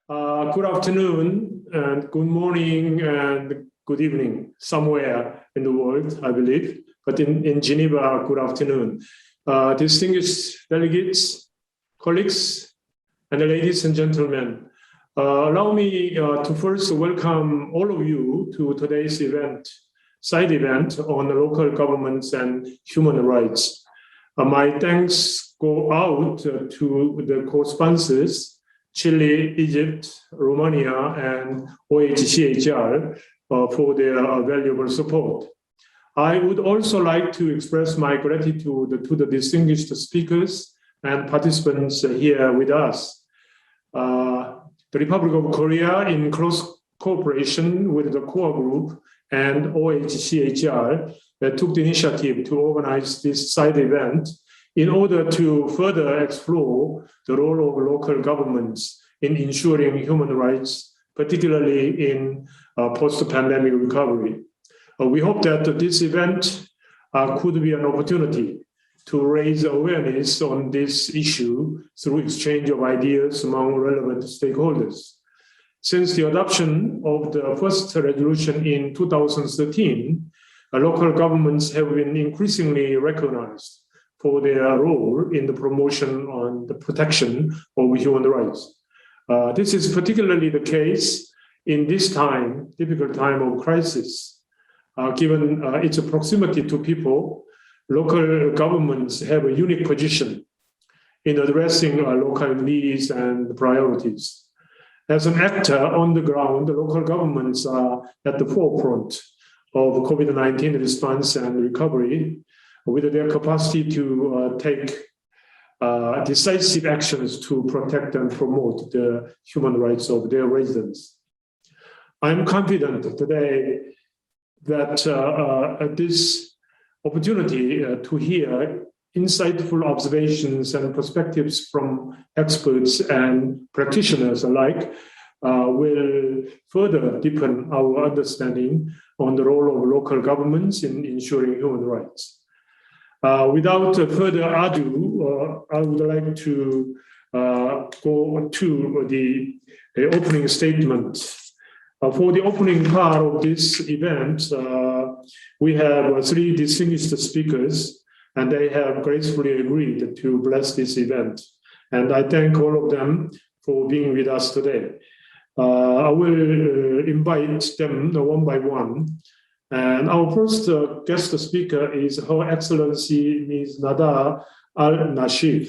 Good afternoon and good morning and good evening somewhere in the world, I believe. But in Geneva, good afternoon. Distinguished delegates, colleagues, and ladies and gentlemen, allow me to first welcome all of you to today's side event on local governments and human rights. My thanks go out to the co-sponsors, Chile, Egypt, Romania, and OHCHR for their valuable support. I would also like to express my gratitude to the distinguished speakers and participants here with us. The Republic of Korea, in close cooperation with the core group and OHCHR, took the initiative to organize this side event in order to further explore the role of local governments in ensuring human rights, particularly in post-pandemic recovery. We hope that this event could be an opportunity to raise awareness on this issue through exchange of ideas among relevant stakeholders. Since the adoption of the first resolution in 2013, local governments have been increasingly recognized for their role in the promotion and the protection of human rights. This is particularly the case in this difficult time of crisis. Given its proximity to people, local governments have a unique position in addressing local needs and priorities. As an actor on the ground, the local governments are at the forefront of COVID-19 response and recovery, with their capacity to take decisive actions to protect and promote the human rights of their residents. I'm confident today that this opportunity to hear insightful observations and perspectives from experts and practitioners alike will further deepen our understanding on the role of local governments in ensuring human rights. Without further ado, I would like to go to the opening statement. For the opening part of this event, we have three distinguished speakers, and they have gracefully agreed to bless this event. And I thank all of them for being with us today. I will invite them one by one. And our first guest speaker is Her Excellency Ms. Nada Al-Nashif,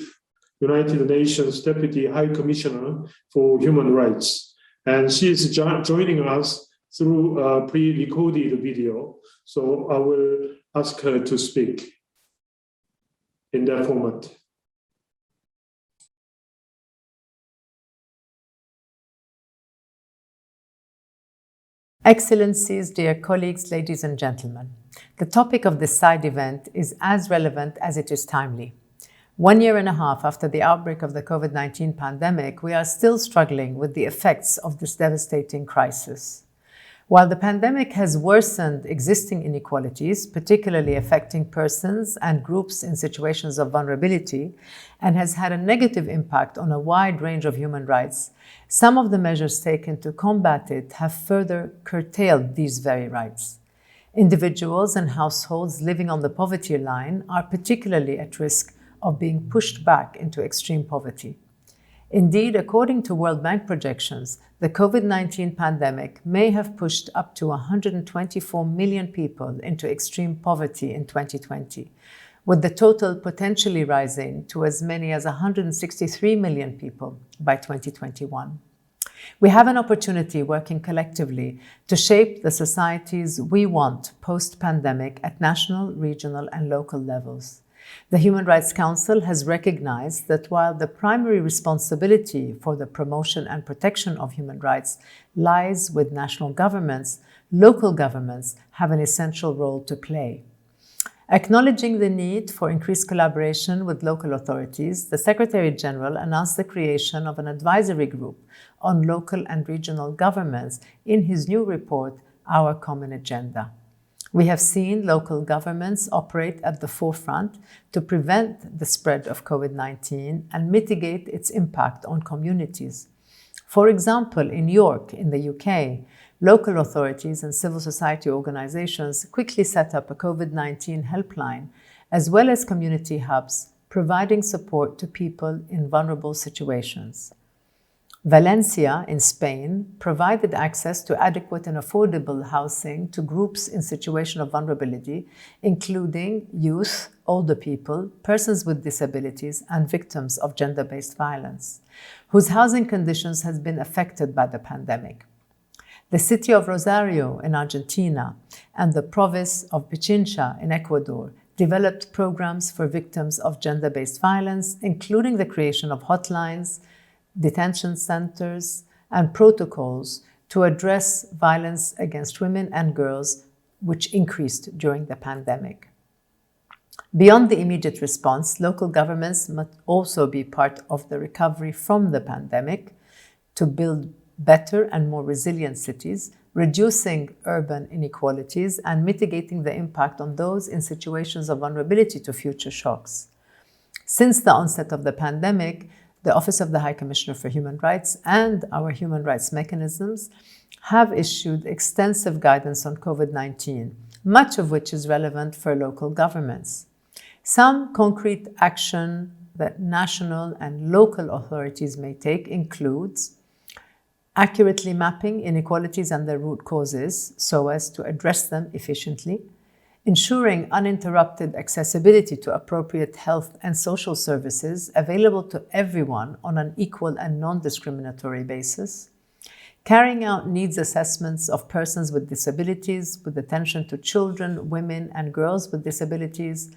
United Nations Deputy High Commissioner for Human Rights. And she is joining us through a pre-recorded video. So I will ask her to speak in that format. Excellencies, dear colleagues, ladies and gentlemen, the topic of this side event is as relevant as it is timely. 1.5 years after the outbreak of the COVID-19 pandemic, we are still struggling with the effects of this devastating crisis. While the pandemic has worsened existing inequalities, particularly affecting persons and groups in situations of vulnerability, and has had a negative impact on a wide range of human rights, some of the measures taken to combat it have further curtailed these very rights. Individuals and households living on the poverty line are particularly at risk of being pushed back into extreme poverty. Indeed, according to World Bank projections, the COVID-19 pandemic may have pushed up to 124 million people into extreme poverty in 2020, with the total potentially rising to as many as 163 million people by 2021. We have an opportunity working collectively to shape the societies we want post-pandemic at national, regional, and local levels. The Human Rights Council has recognized that while the primary responsibility for the promotion and protection of human rights lies with national governments, local governments have an essential role to play. Acknowledging the need for increased collaboration with local authorities, the Secretary-General announced the creation of an advisory group on local and regional governments in his new report, Our Common Agenda. We have seen local governments operate at the forefront to prevent the spread of COVID-19 and mitigate its impact on communities. For example, in York, in the UK, local authorities and civil society organizations quickly set up a COVID-19 helpline, as well as community hubs, providing support to people in vulnerable situations. Valencia, in Spain, provided access to adequate and affordable housing to groups in situation of vulnerability, including youth, older people, persons with disabilities, and victims of gender-based violence, whose housing conditions has been affected by the pandemic. The city of Rosario in Argentina and the province of Pichincha in Ecuador developed programs for victims of gender-based violence, including the creation of hotlines, detention centers, and protocols to address violence against women and girls, which increased during the pandemic. Beyond the immediate response, local governments must also be part of the recovery from the pandemic to build better and more resilient cities, reducing urban inequalities and mitigating the impact on those in situations of vulnerability to future shocks. Since the onset of the pandemic, the Office of the High Commissioner for Human Rights and our human rights mechanisms have issued extensive guidance on COVID-19, much of which is relevant for local governments. Some concrete action that national and local authorities may take includes accurately mapping inequalities and their root causes so as to address them efficiently, ensuring uninterrupted accessibility to appropriate health and social services available to everyone on an equal and non-discriminatory basis, carrying out needs assessments of persons with disabilities with attention to children, women, and girls with disabilities,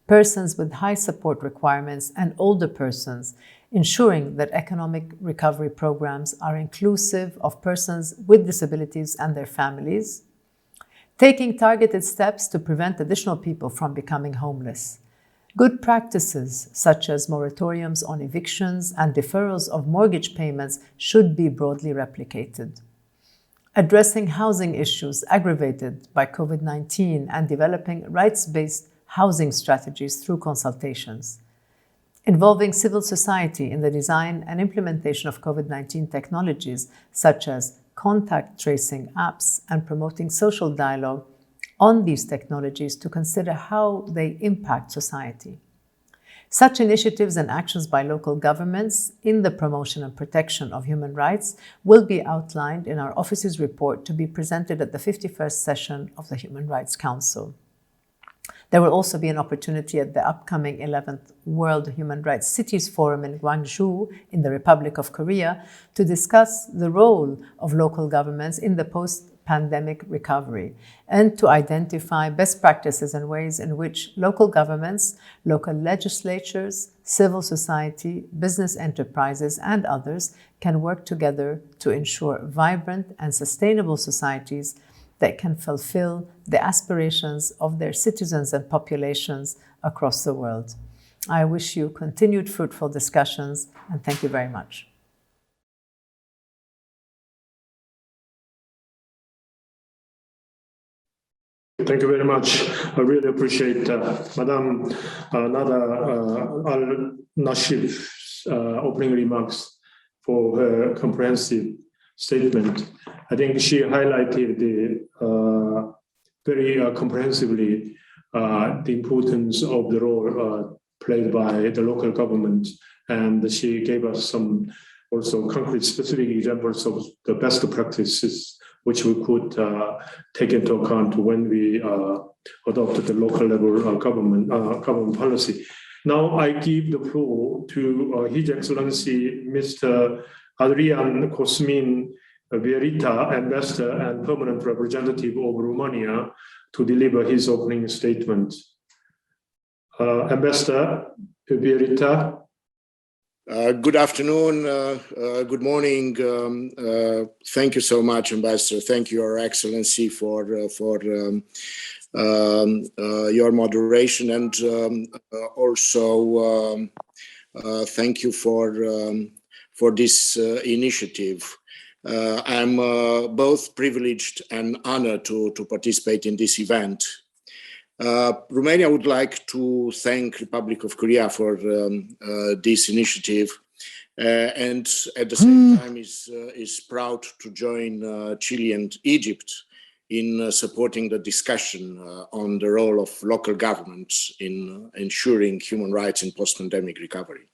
persons with high support requirements, and older persons, ensuring that economic recovery programs are inclusive of persons with disabilities and their families, taking targeted steps to prevent additional people from becoming homeless. Good practices, such as moratoriums on evictions and deferrals of mortgage payments, should be broadly replicated. Addressing housing issues aggravated by COVID-19 and developing rights-based housing strategies through consultations. Involving civil society in the design and implementation of COVID-19 technologies, such as contact tracing apps, and promoting social dialogue on these technologies to consider how they impact society. Such initiatives and actions by local governments in the promotion and protection of human rights will be outlined in our office's report to be presented at the 51st session of the Human Rights Council. There will also be an opportunity at the upcoming 11th World Human Rights Cities Forum in Gwangju in the Republic of Korea to discuss the role of local governments in the post-pandemic recovery and to identify best practices and ways in which local governments, local legislatures, civil society, business enterprises, and others can work together to ensure vibrant and sustainable societies that can fulfill the aspirations of their citizens and populations across the world. I wish you continued fruitful discussions, and thank you very much. Thank you very much. I really appreciate Madam Nada Al-Nashif's opening remarks for her comprehensive statement. I think she highlighted very comprehensively the importance of the role played by the local government, and she gave us some also concrete specific examples of the best practices which we could take into account when we adopt the local level government policy. Now I give the floor to His Excellency Mr. Adrian Cosmin Vierita, Ambassador and Permanent Representative of Romania, to deliver his opening statement. Ambassador Vierita. Good afternoon, good morning. Thank you so much, Ambassador. Thank you, Your Excellency, for your moderation, and also thank you for this initiative. I'm both privileged and honored to participate in this event. Romania would like to thank Republic of Korea for this initiative, and at the same time is proud to join Chile and Egypt in supporting the discussion on the role of local governments in ensuring human rights in post-pandemic recovery.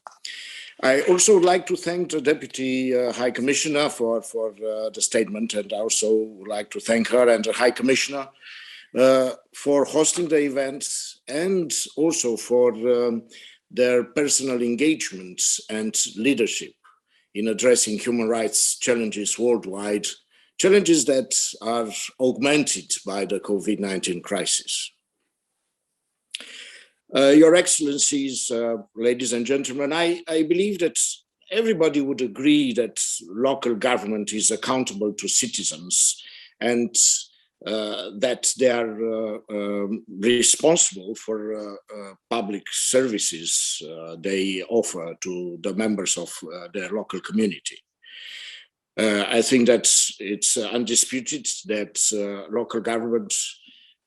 I also would like to thank the Deputy High Commissioner for the statement, and I also would like to thank her and the High Commissioner for hosting the events and also for their personal engagements and leadership in addressing human rights challenges worldwide, challenges that are augmented by the COVID-19 crisis. Your Excellencies, ladies and gentlemen, I believe that everybody would agree that local government is accountable to citizens and that they are responsible for public services they offer to the members of their local community. I think that it's undisputed that local government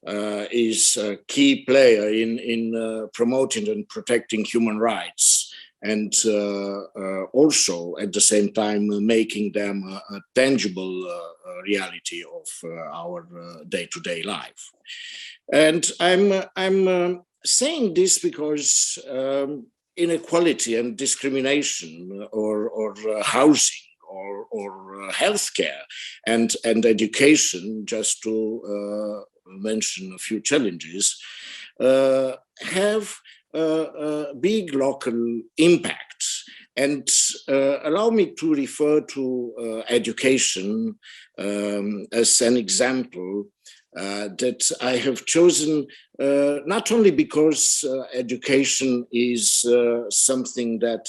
is a key player in promoting and protecting human rights, and also at the same time making them a tangible reality of our day-to-day life. And I'm saying this because inequality and discrimination or housing or healthcare and education, just to mention a few challenges, have big local impacts. And allow me to refer to education as an example that I have chosen, not only because education is something that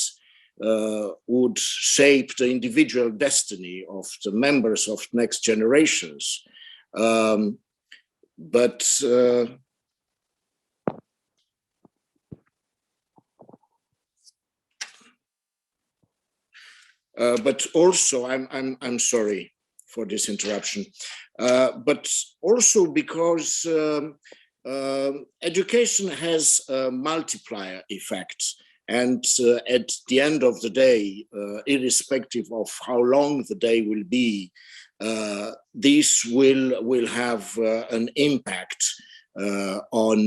would shape the individual destiny of the members of next generations, but also, I'm sorry for this interruption, but also because education has a multiplier effect. And at the end of the day, irrespective of how long the day will be, this will have an impact on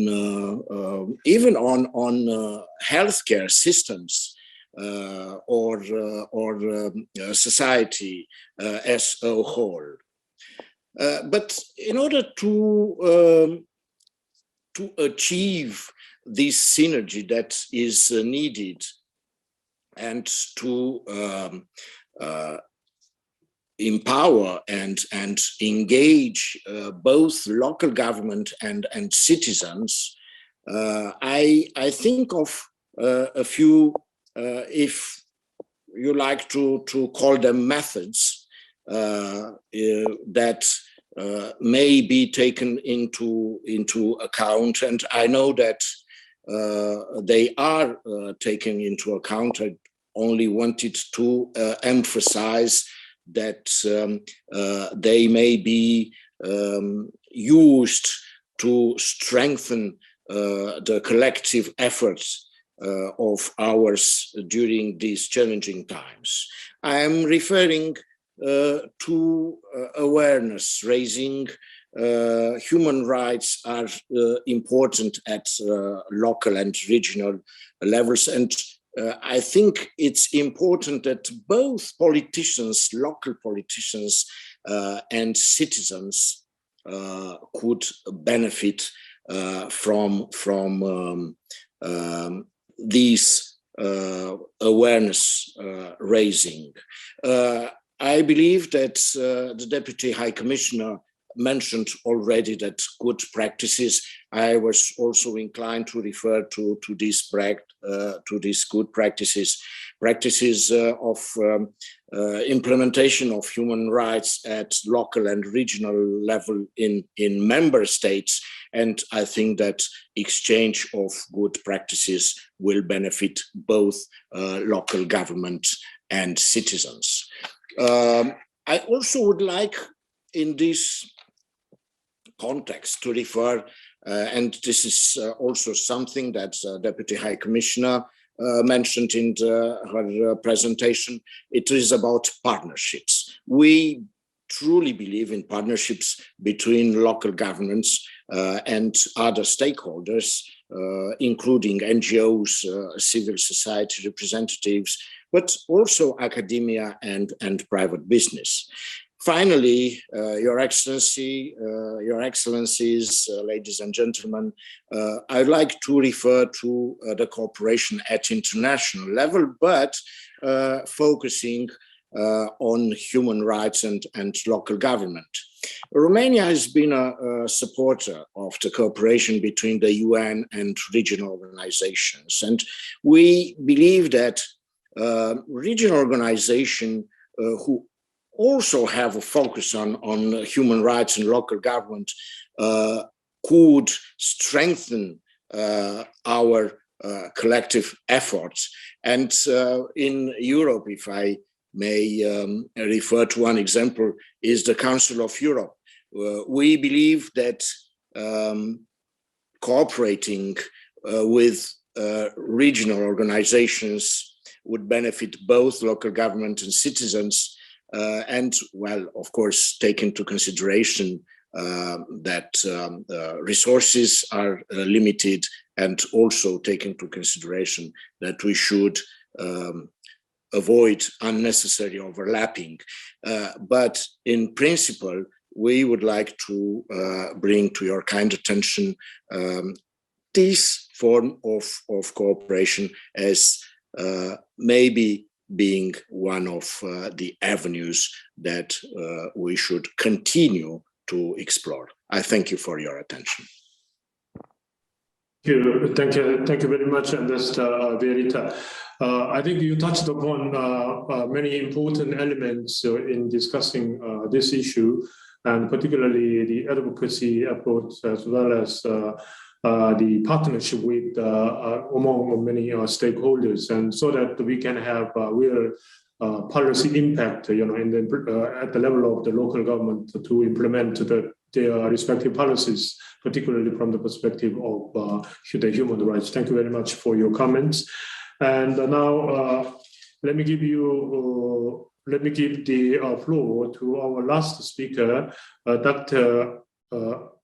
even on healthcare systems or society as a whole. But in order to achieve this synergy that is needed and to empower and engage both local government and citizens, I think of a few, if you like to call them methods, that may be taken into account, and I know that they are taken into account. I only wanted to emphasize that they may be used to strengthen the collective efforts of ours during these challenging times. I am referring to awareness raising. Human rights are important at local and regional levels, and I think it's important that both politicians, local politicians and citizens could benefit from these awareness raising. I believe that the Deputy High Commissioner mentioned already that good practices. I was also inclined to refer to these good practices of implementation of human rights at local and regional level in member states. And I think that exchange of good practices will benefit both local government and citizens. I also would like in this context to refer, and this is also something that Deputy High Commissioner mentioned in her presentation, it is about partnerships. We truly believe in partnerships between local governments and other stakeholders, including NGOs, civil society representatives, but also academia and private business. Finally, Your Excellency, Your Excellencies, ladies and gentlemen, I'd like to refer to the cooperation at international level, but focusing on human rights and local government. Romania has been a supporter of the cooperation between the UN and regional organizations. And we believe that regional organizations who also have a focus on human rights and local government could strengthen our collective efforts. And in Europe, if I may refer to one example, is the Council of Europe. We believe that cooperating with regional organizations would benefit both local government and citizens, and, well, of course, take into consideration that resources are limited, and also take into consideration that we should avoid unnecessary overlapping. But in principle, we would like to bring to your kind attention this form of cooperation as maybe being one of the avenues that we should continue to explore. I thank you for your attention. Thank you very much, Ambassador Verita. I think you touched upon many important elements in discussing this issue, and particularly the advocacy approach, as well as the partnership with among many stakeholders, and so that we can have real policy impact, at the level of the local government to implement their respective policies, particularly from the perspective of the human rights. Thank you very much for your comments. And now let me give the floor to our last speaker, Dr.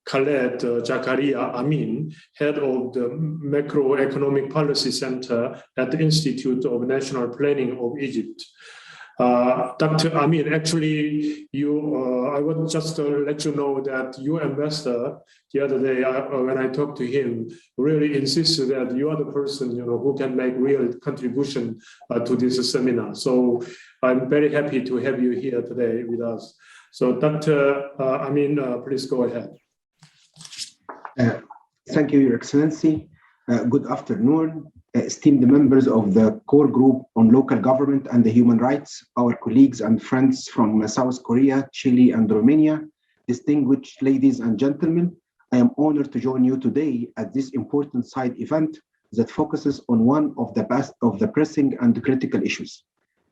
Khaled Zakaria Amin, head of the Macroeconomic Policy Center at the Institute of National Planning of Egypt. Dr. Amin, actually, I would just let you know that your ambassador the other day, when I talked to him, really insisted that you are the person who can make real contribution to this seminar. So I'm very happy to have you here today with us. So Dr. Amin, please go ahead. Thank you, Your Excellency. Good afternoon, esteemed members of the core group on local government and the human rights, our colleagues and friends from South Korea, Chile, and Romania, distinguished ladies and gentlemen. I am honored to join you today at this important side event that focuses on one of the pressing and critical issues.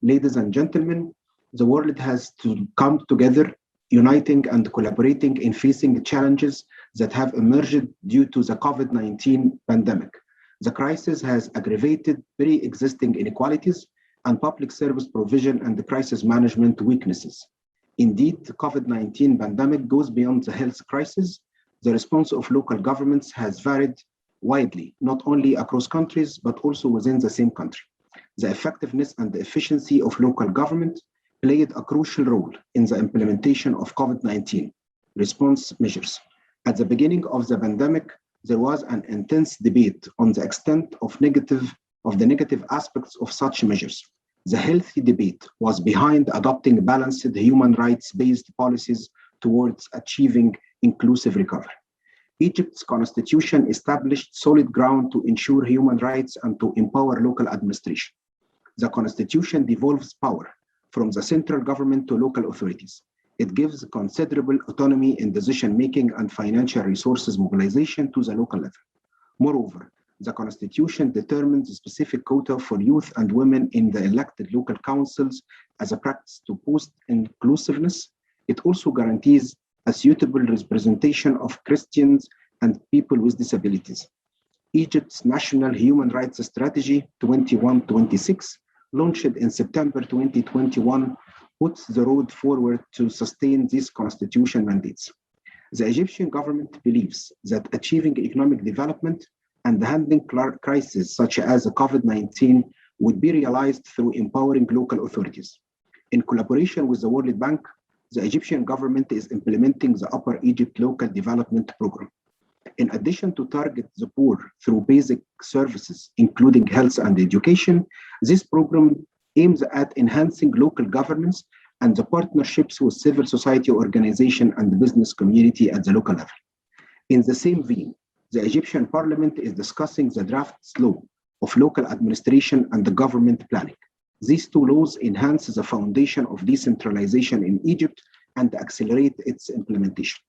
Ladies and gentlemen, the world has to come together, uniting and collaborating in facing challenges that have emerged due to the COVID-19 pandemic. The crisis has aggravated pre-existing inequalities and public service provision and the crisis management weaknesses. Indeed, the COVID-19 pandemic goes beyond the health crisis. The response of local governments has varied widely, not only across countries, but also within the same country. The effectiveness and the efficiency of local government played a crucial role in the implementation of COVID-19 response measures. At the beginning of the pandemic, there was an intense debate on the extent of the negative aspects of such measures. The healthy debate was behind adopting balanced human rights-based policies towards achieving inclusive recovery. Egypt's constitution established solid ground to ensure human rights and to empower local administration. The constitution devolves power from the central government to local authorities. It gives considerable autonomy in decision-making and financial resources mobilization to the local level. Moreover, the constitution determines a specific quota for youth and women in the elected local councils as a practice to boost inclusiveness. It also guarantees a suitable representation of Christians and people with disabilities. Egypt's National Human Rights Strategy 21-26, launched in September 2021, puts the road forward to sustain these constitution mandates. The Egyptian government believes that achieving economic development and handling crises such as COVID-19 would be realized through empowering local authorities. In collaboration with the World Bank, the Egyptian government is implementing the Upper Egypt Local Development Program. In addition to target the poor through basic services, including health and education, this program aims at enhancing local governance and the partnerships with civil society organizations and the business community at the local level. In the same vein, the Egyptian parliament is discussing the draft law of local administration and the government planning. These two laws enhance the foundation of decentralization in Egypt and accelerate its implementation.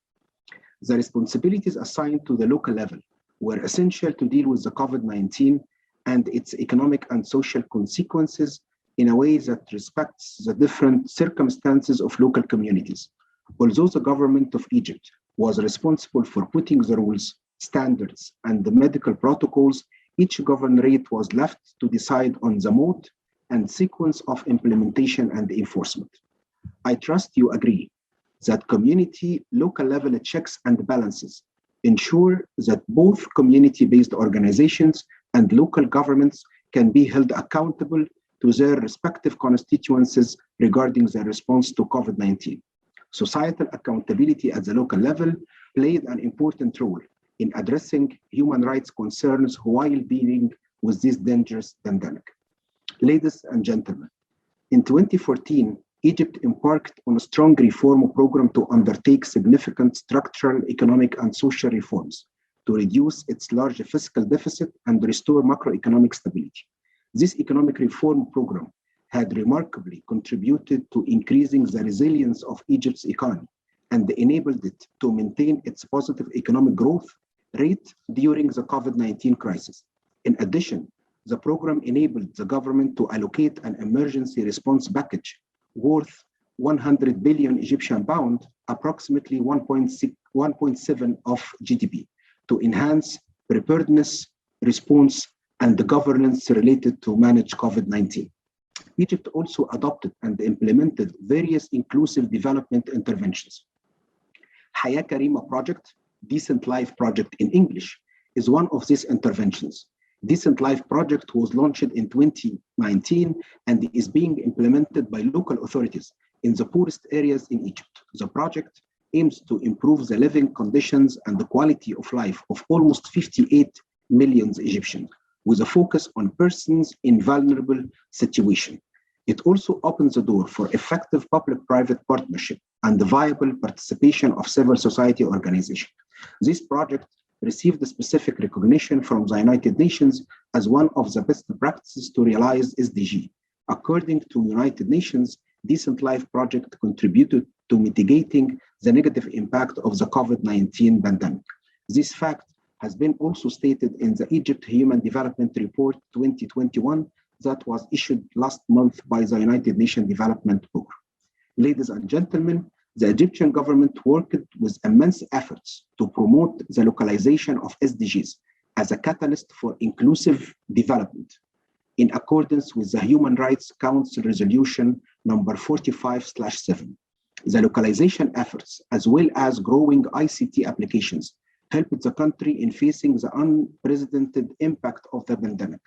The responsibilities assigned to the local level were essential to deal with the COVID-19 and its economic and social consequences in a way that respects the different circumstances of local communities. Although the government of Egypt was responsible for putting the rules, standards, and the medical protocols, each governorate was left to decide on the mode and sequence of implementation and enforcement. I trust you agree that community local level checks and balances ensure that both community-based organizations and local governments can be held accountable to their respective constituencies regarding their response to COVID-19. Societal accountability at the local level played an important role in addressing human rights concerns while dealing with this dangerous pandemic. Ladies and gentlemen, in 2014, Egypt embarked on a strong reform program to undertake significant structural, economic, and social reforms to reduce its large fiscal deficit and restore macroeconomic stability. This economic reform program had remarkably contributed to increasing the resilience of Egypt's economy and enabled it to maintain its positive economic growth rate during the COVID-19 crisis. In addition, the program enabled the government to allocate an emergency response package worth 100 billion Egyptian pound, approximately 1.7 of GDP, to enhance preparedness, response, and the governance related to manage COVID-19. Egypt also adopted and implemented various inclusive development interventions. Haya Karima project, Decent Life project in English, is one of these interventions. Decent Life project was launched in 2019 and is being implemented by local authorities in the poorest areas in Egypt. The project aims to improve the living conditions and the quality of life of almost 58 million Egyptians, with a focus on persons in vulnerable situations. It also opens the door for effective public-private partnership and the viable participation of civil society organizations. This project received a specific recognition from the United Nations as one of the best practices to realize SDG. According to United Nations, Decent Life project contributed to mitigating the negative impact of the COVID-19 pandemic. This fact has been also stated in the Egypt Human Development Report 2021 that was issued last month by the United Nations Development Program. Ladies and gentlemen, the Egyptian government worked with immense efforts to promote the localization of SDGs as a catalyst for inclusive development in accordance with the Human Rights Council Resolution number 45/7. The localization efforts, as well as growing ICT applications, helped the country in facing the unprecedented impact of the pandemic.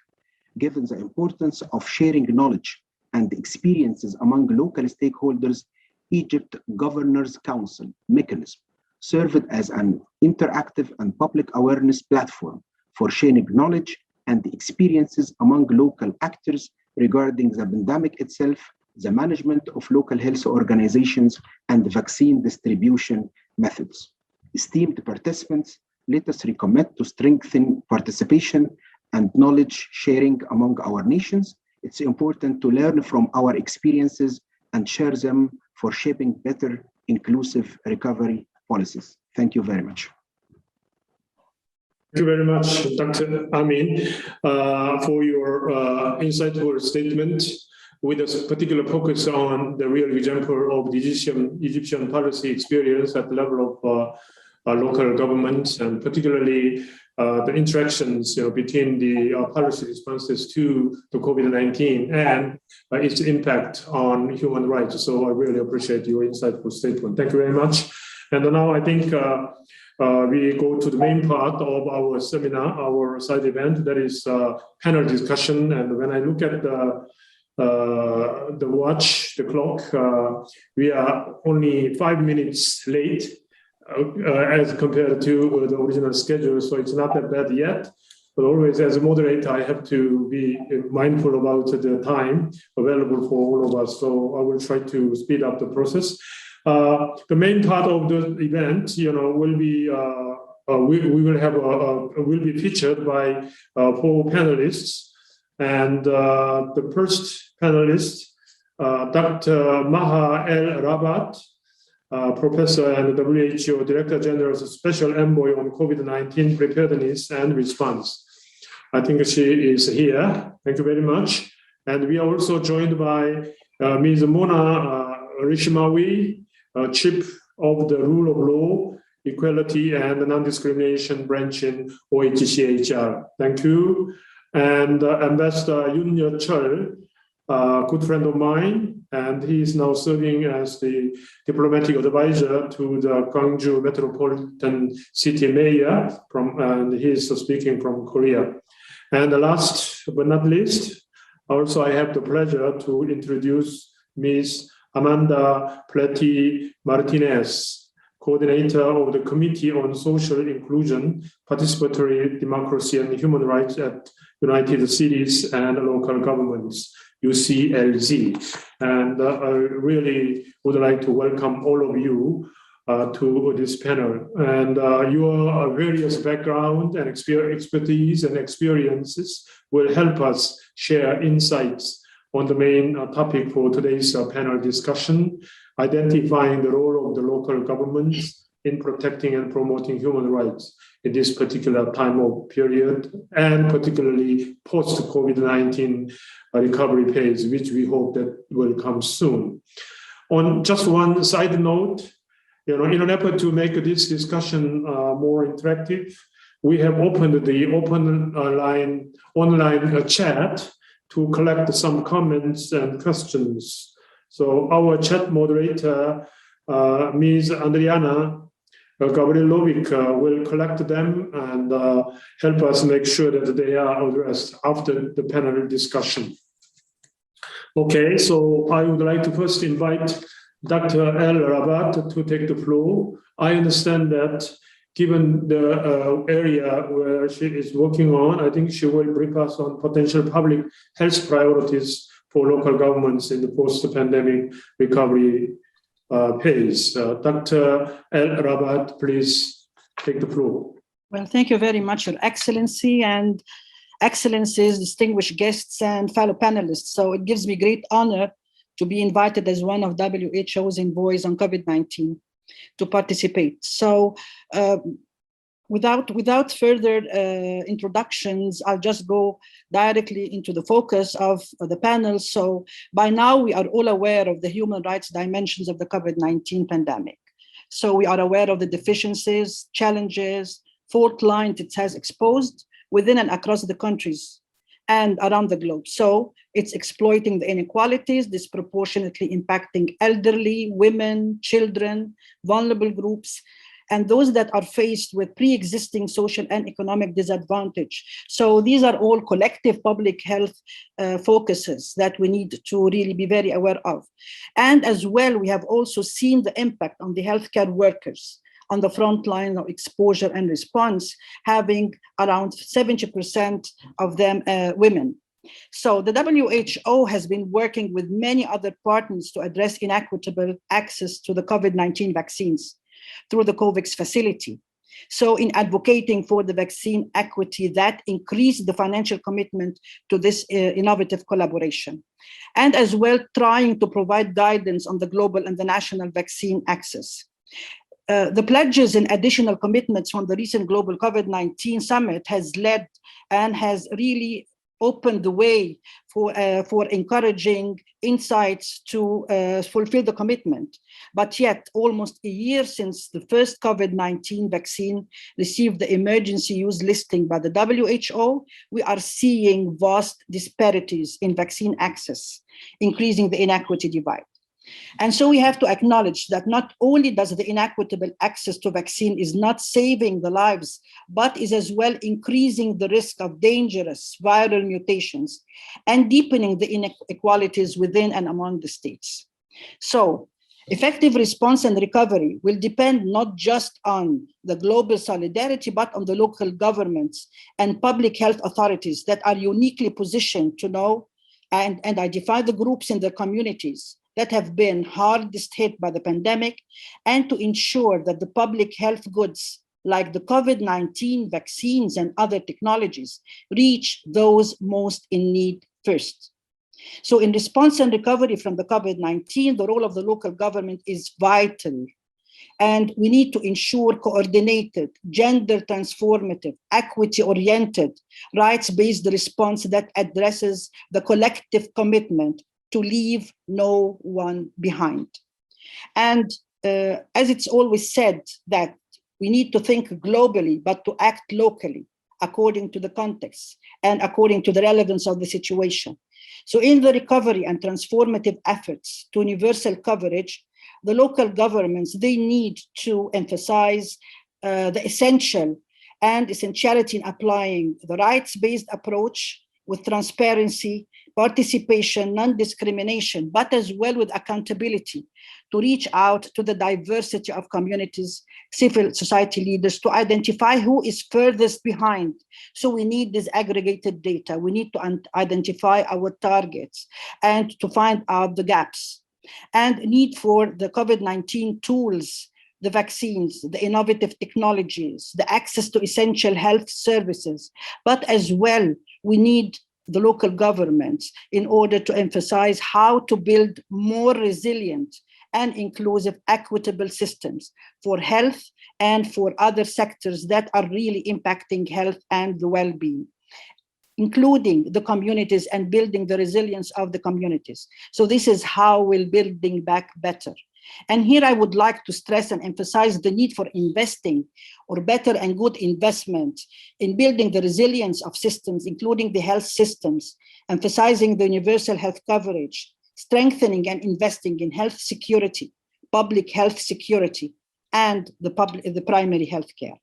Given the importance of sharing knowledge and experiences among local stakeholders, Egypt Governors Council mechanism served as an interactive and public awareness platform for sharing knowledge and experiences among local actors regarding the pandemic itself, the management of local health organizations, and vaccine distribution methods. Esteemed participants, let us recommit to strengthen participation and knowledge sharing among our nations. It's important to learn from our experiences and share them for shaping better inclusive recovery policies. Thank you very much. Thank you very much, Dr. Amin, for your insightful statement with a particular focus on the real example of the Egyptian policy experience at the level of local governments, and particularly the interactions between the policy responses to the COVID-19 and its impact on human rights. So I really appreciate your insightful statement. Thank you very much. And now I think we go to the main part of our seminar, our side event, that is panel discussion. And when I look at the watch, the clock, we are only 5 minutes late as compared to the original schedule. So it's not that bad yet. But always as a moderator, I have to be mindful about the time available for all of us. So I will try to speed up the process. The main part of the event, will be will be featured by 4 panelists, and the first panelist, Dr. Maha El Rabat, Professor and WHO Director General's Special Envoy on COVID-19 Preparedness and Response. I think she is here. Thank you very much. And we are also joined by Ms. Mona Rishimawi, Chief of the Rule of Law, Equality and Non-Discrimination Branch in OHCHR. Thank you. And Ambassador Yoon Yeol-chul, a good friend of mine, and he is now serving as the diplomatic advisor to the Gwangju Metropolitan City Mayor, and he is speaking from Korea. And last but not least, also I have the pleasure to introduce Ms. Amanda Pleti-Martinez, coordinator of the Committee on Social Inclusion, Participatory Democracy and Human Rights at United Cities and Local Governments, UCLG. And I really would like to welcome all of you to this panel. And your various background and expertise and experiences will help us share insights on the main topic for today's panel discussion, identifying the role of the local governments in protecting and promoting human rights in this particular time of period, and particularly post-COVID-19 recovery phase, which we hope that will come soon. On just one side note, in an effort to make this discussion more interactive, we have opened the online chat to collect some comments and questions. So our chat moderator, Ms. Adriana Gavrilovic, will collect them and help us make sure that they are addressed after the panel discussion. Okay, so I would like to first invite Dr. El Rabat to take the floor. I understand that given the area where she is working on, I think she will brief us on potential public health priorities for local governments in the post-pandemic recovery phase. Dr. El Rabat, please take the floor. Well, thank you very much, Your Excellency, and Excellencies, distinguished guests, and fellow panelists. So it gives me great honor to be invited as one of WHO's envoys on COVID-19 to participate. So without further introductions, I'll just go directly into the focus of the panel. So by now we are all aware of the human rights dimensions of the COVID-19 pandemic. So we are aware of the deficiencies, challenges, fault lines it has exposed within and across the countries and around the globe. So it's exploiting the inequalities, disproportionately impacting elderly, women, children, vulnerable groups, and those that are faced with pre-existing social and economic disadvantage. So these are all collective public health focuses that we need to really be very aware of. And as well, we have also seen the impact on the healthcare workers on the front line of exposure and response, having around 70% of them women. So the WHO has been working with many other partners to address inequitable access to the COVID-19 vaccines through the COVAX facility. So in advocating for the vaccine equity, that increased the financial commitment to this innovative collaboration. And as well, trying to provide guidance on the global and the national vaccine access. The pledges and additional commitments from the recent global COVID-19 summit has led and has really opened the way for encouraging insights to fulfill the commitment. But yet, almost a year since the first COVID-19 vaccine received the emergency use listing by the WHO, we are seeing vast disparities in vaccine access, increasing the inequity divide. And so we have to acknowledge that not only does the inequitable access to vaccine is not saving the lives, but is as well increasing the risk of dangerous viral mutations and deepening the inequalities within and among the states. So effective response and recovery will depend not just on the global solidarity, but on the local governments and public health authorities that are uniquely positioned to know and identify the groups in their communities that have been hardest hit by the pandemic, and to ensure that the public health goods like the COVID-19 vaccines and other technologies reach those most in need first. So in response and recovery from the COVID-19, the role of the local government is vital. And we need to ensure coordinated, gender transformative, equity-oriented, rights-based response that addresses the collective commitment to leave no one behind. And as it's always said, that we need to think globally, but to act locally, according to the context and according to the relevance of the situation. So in the recovery and transformative efforts to universal coverage, the local governments, they need to emphasize the essential and essentiality in applying the rights-based approach with transparency, participation, non-discrimination, but as well with accountability to reach out to the diversity of communities, civil society leaders, to identify who is furthest behind. So we need this aggregated data. We need to identify our targets and to find out the gaps. And need for the COVID-19 tools, the vaccines, the innovative technologies, the access to essential health services, but as well, we need the local governments in order to emphasize how to build more resilient and inclusive, equitable systems for health and for other sectors that are really impacting health and the well-being, including the communities and building the resilience of the communities. So this is how we're building back better. And here I would like to stress and emphasize the need for investing or better and good investment in building the resilience of systems, including the health systems, emphasizing the universal health coverage, strengthening and investing in health security, public health security, and the primary health care.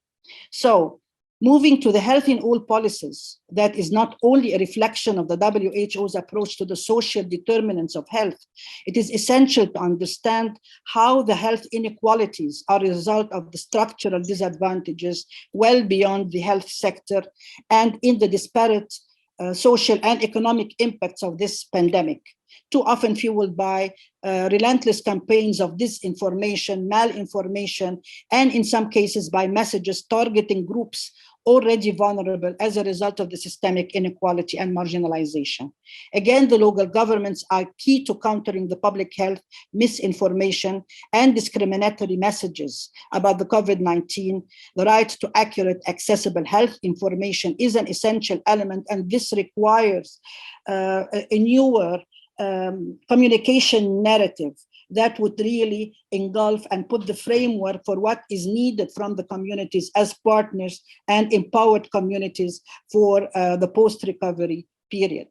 So moving to the health in all policies, that is not only a reflection of the WHO's approach to the social determinants of health, it is essential to understand how the health inequalities are a result of the structural disadvantages well beyond the health sector and in the disparate social and economic impacts of this pandemic, too often fueled by relentless campaigns of disinformation, malinformation, and in some cases by messages targeting groups already vulnerable as a result of the systemic inequality and marginalization. Again, the local governments are key to countering the public health misinformation and discriminatory messages about the COVID-19. The right to accurate, accessible health information is an essential element, and this requires a newer communication narrative that would really engulf and put the framework for what is needed from the communities as partners and empowered communities for the post-recovery period.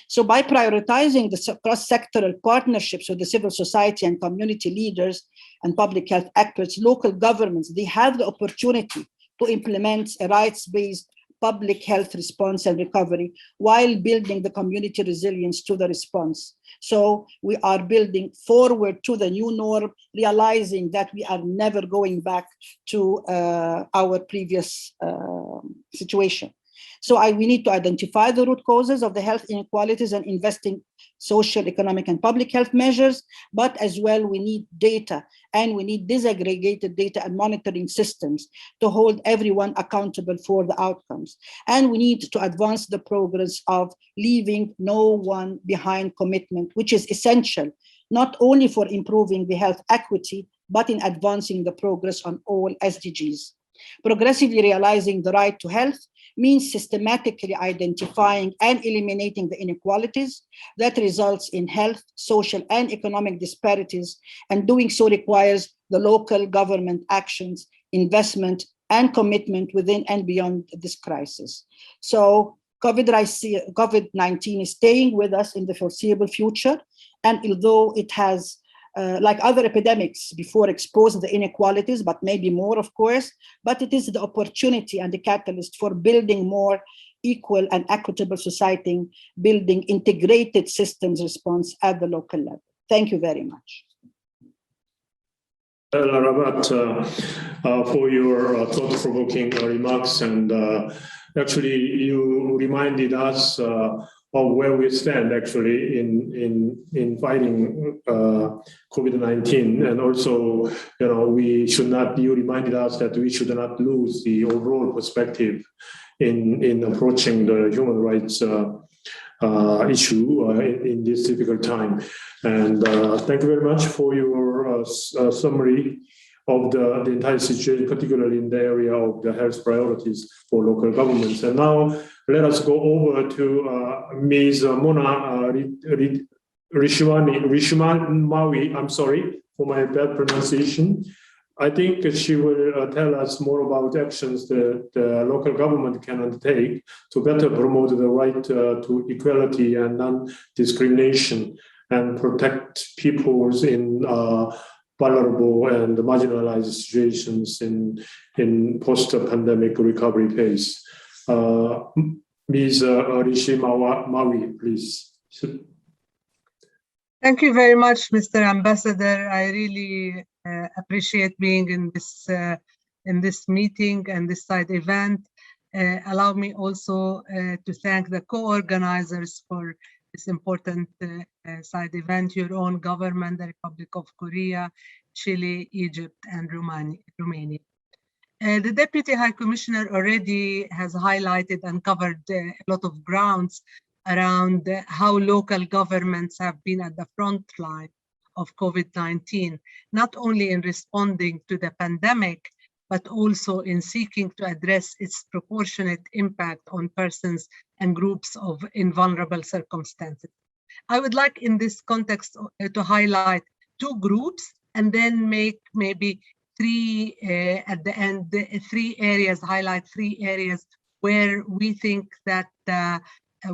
So by prioritizing the cross-sectoral partnerships with the civil society and community leaders and public health experts, local governments, they have the opportunity to implement a rights-based public health response and recovery while building the community resilience to the response. So we are building forward to the new norm, realizing that we are never going back to our previous situation. So we need to identify the root causes of the health inequalities and invest in social, economic, and public health measures, but as well we need data, and we need disaggregated data and monitoring systems to hold everyone accountable for the outcomes. And we need to advance the progress of leaving no one behind commitment, which is essential, not only for improving the health equity, but in advancing the progress on all SDGs. Progressively realizing the right to health means systematically identifying and eliminating the inequalities that results in health, social, and economic disparities, and doing so requires the local government actions, investment, and commitment within and beyond this crisis. So COVID-19 is staying with us in the foreseeable future, and although it has like other epidemics before, exposed the inequalities, but maybe more, of course, but it is the opportunity and the catalyst for building more equal and equitable society, building integrated systems response at the local level. Thank you very much. Rabat, for your thought-provoking remarks, and actually you reminded us of where we stand actually in fighting COVID-19, and also you reminded us that we should not lose the overall perspective in approaching the human rights issue in this difficult time. And thank you very much for your summary of the entire situation, particularly in the area of the health priorities for local governments. And now let us go over to Ms. Mona Rishmawi. I'm sorry for my bad pronunciation. I think she will tell us more about actions that the local government can undertake to better promote the right to equality and non-discrimination and protect peoples in vulnerable and marginalized situations in post-pandemic recovery phase. Ms. Rishmawi, please. Thank you very much, Mr. Ambassador. I really appreciate being in this meeting and this side event. Allow me also to thank the co-organizers for this important side event, your own government, the Republic of Korea, Chile, Egypt, and Romania. The Deputy High Commissioner already has highlighted and covered a lot of grounds around how local governments have been at the front line of COVID-19, not only in responding to the pandemic, but also in seeking to address its proportionate impact on persons and groups in vulnerable circumstances. I would like in this context to highlight two groups and then make maybe three at the end, highlight three areas where we think that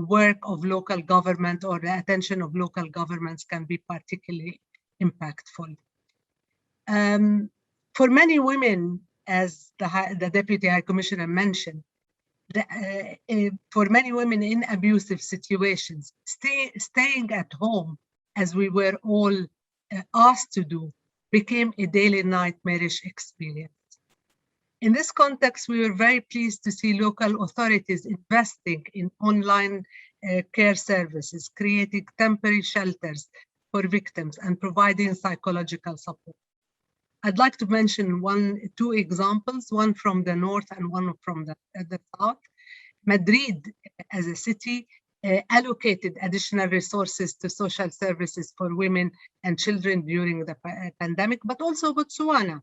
work of local government or the attention of local governments can be particularly impactful. For many women, as the Deputy High Commissioner mentioned, for many women in abusive situations, staying at home, as we were all asked to do, became a daily nightmarish experience. In this context, we were very pleased to see local authorities investing in online care services, creating temporary shelters for victims, and providing psychological support. I'd like to mention two examples, one from the north and one from the south. Madrid, as a city, allocated additional resources to social services for women and children during the pandemic, but also Botswana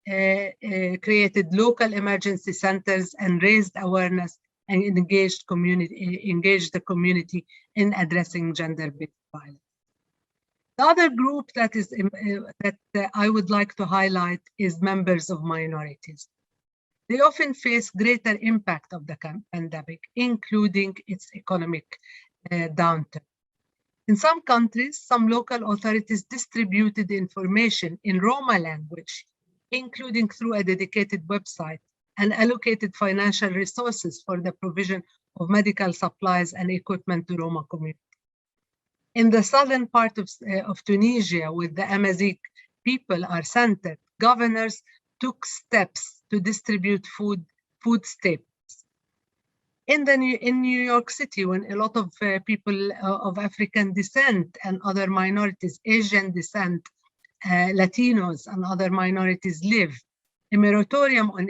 created local emergency centers and raised awareness and engaged the community in addressing gender-based violence. The other group that I would like to highlight is members of minorities. They often face greater impact of the pandemic, including its economic downturn. In some countries, some local authorities distributed information in Roma language, including through a dedicated website, and allocated financial resources for the provision of medical supplies and equipment to Roma community. In the southern part of Tunisia, where the Amazigh people are centered, governors took steps to distribute food staples. In New York City, when a lot of people of African descent and other minorities, Asian descent, Latinos and other minorities live, a moratorium on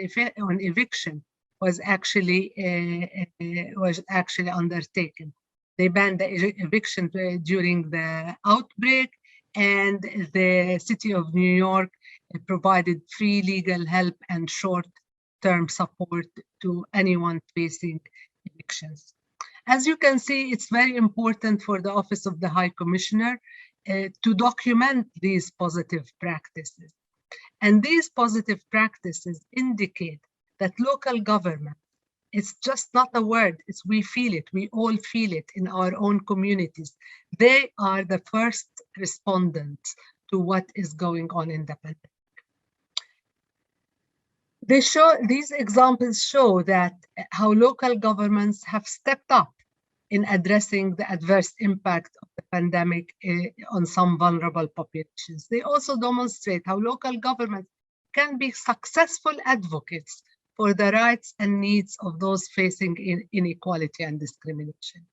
eviction was actually undertaken. They banned the eviction during the outbreak, and the City of New York provided free legal help and short long-term support to anyone facing evictions. As you can see, it's very important for the Office of the High Commissioner to document these positive practices. And these positive practices indicate that local government, it's just not a word, it's we feel it, we all feel it in our own communities. They are the first respondents to what is going on in the pandemic. These examples show that how local governments have stepped up in addressing the adverse impact of the pandemic on some vulnerable populations. They also demonstrate how local governments can be successful advocates for the rights and needs of those facing inequality and discrimination.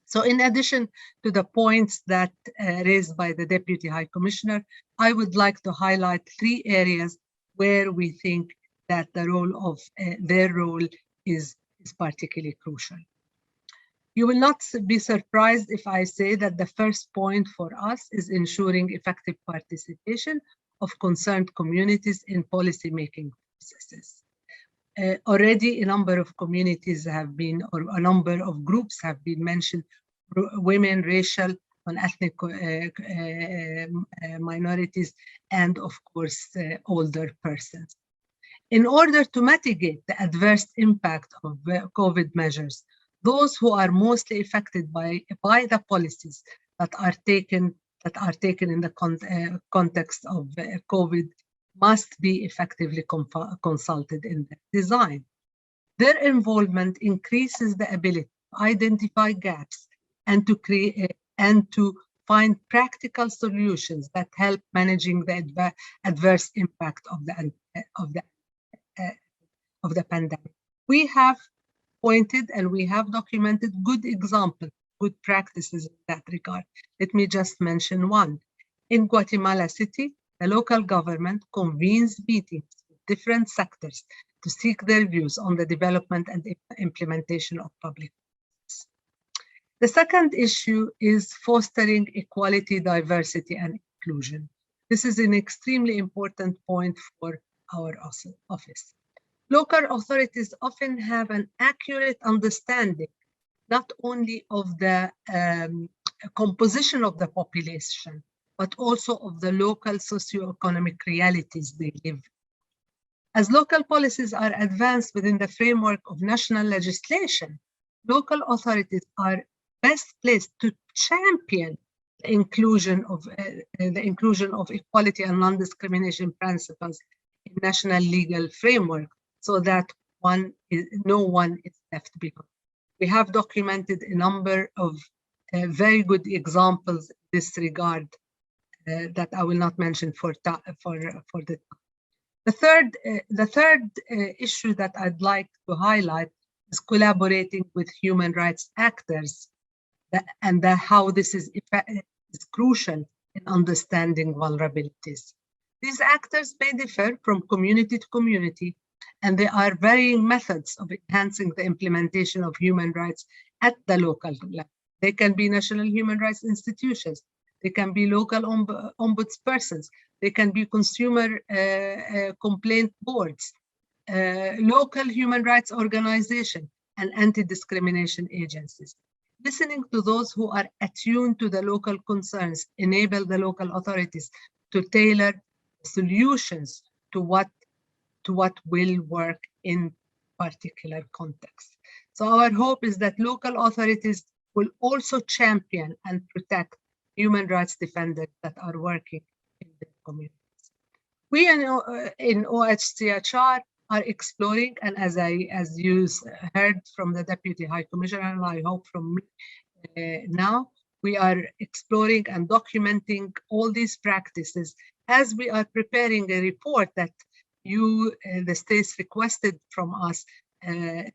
So in addition to the points that raised by the Deputy High Commissioner, I would like to highlight 3 areas where we think that the role of their role is particularly crucial. You will not be surprised if I say that the first point for us is ensuring effective participation of concerned communities in policy-making processes. Already a number of communities have been, or a number of groups have been mentioned, women, racial and ethnic minorities, and of course, older persons. In order to mitigate the adverse impact of COVID measures, those who are mostly affected by the policies that are taken in the context of COVID must be effectively consulted in their design. Their involvement increases the ability to identify gaps and to create and to find practical solutions that help managing the adverse impact of the pandemic. We have pointed and we have documented good examples, good practices in that regard. Let me just mention one. In Guatemala City, the local government convenes meetings with different sectors to seek their views on the development and implementation of public policies. The second issue is fostering equality, diversity, and inclusion. This is an extremely important point for our office. Local authorities often have an accurate understanding not only of the composition of the population, but also of the local socioeconomic realities they live. As local policies are advanced within the framework of national legislation, local authorities are best placed to champion the inclusion of equality and non-discrimination principles in national legal framework, so that no one is left behind. We have documented a number of very good examples in this regard that I will not mention for the third issue that I'd like to highlight is collaborating with human rights actors, and how this is crucial in understanding vulnerabilities. These actors may differ from community to community, and there are varying methods of enhancing the implementation of human rights at the local level. They can be national human rights institutions, they can be local ombudspersons, they can be consumer complaint boards, local human rights organizations, and anti-discrimination agencies. Listening to those who are attuned to the local concerns enable the local authorities to tailor solutions to what will work in particular context. So our hope is that local authorities will also champion and protect human rights defenders that are working in their communities. We in OHCHR are exploring, and as you heard from the Deputy High Commissioner, and I hope from me now, we are exploring and documenting all these practices as we are preparing a report that the states requested from us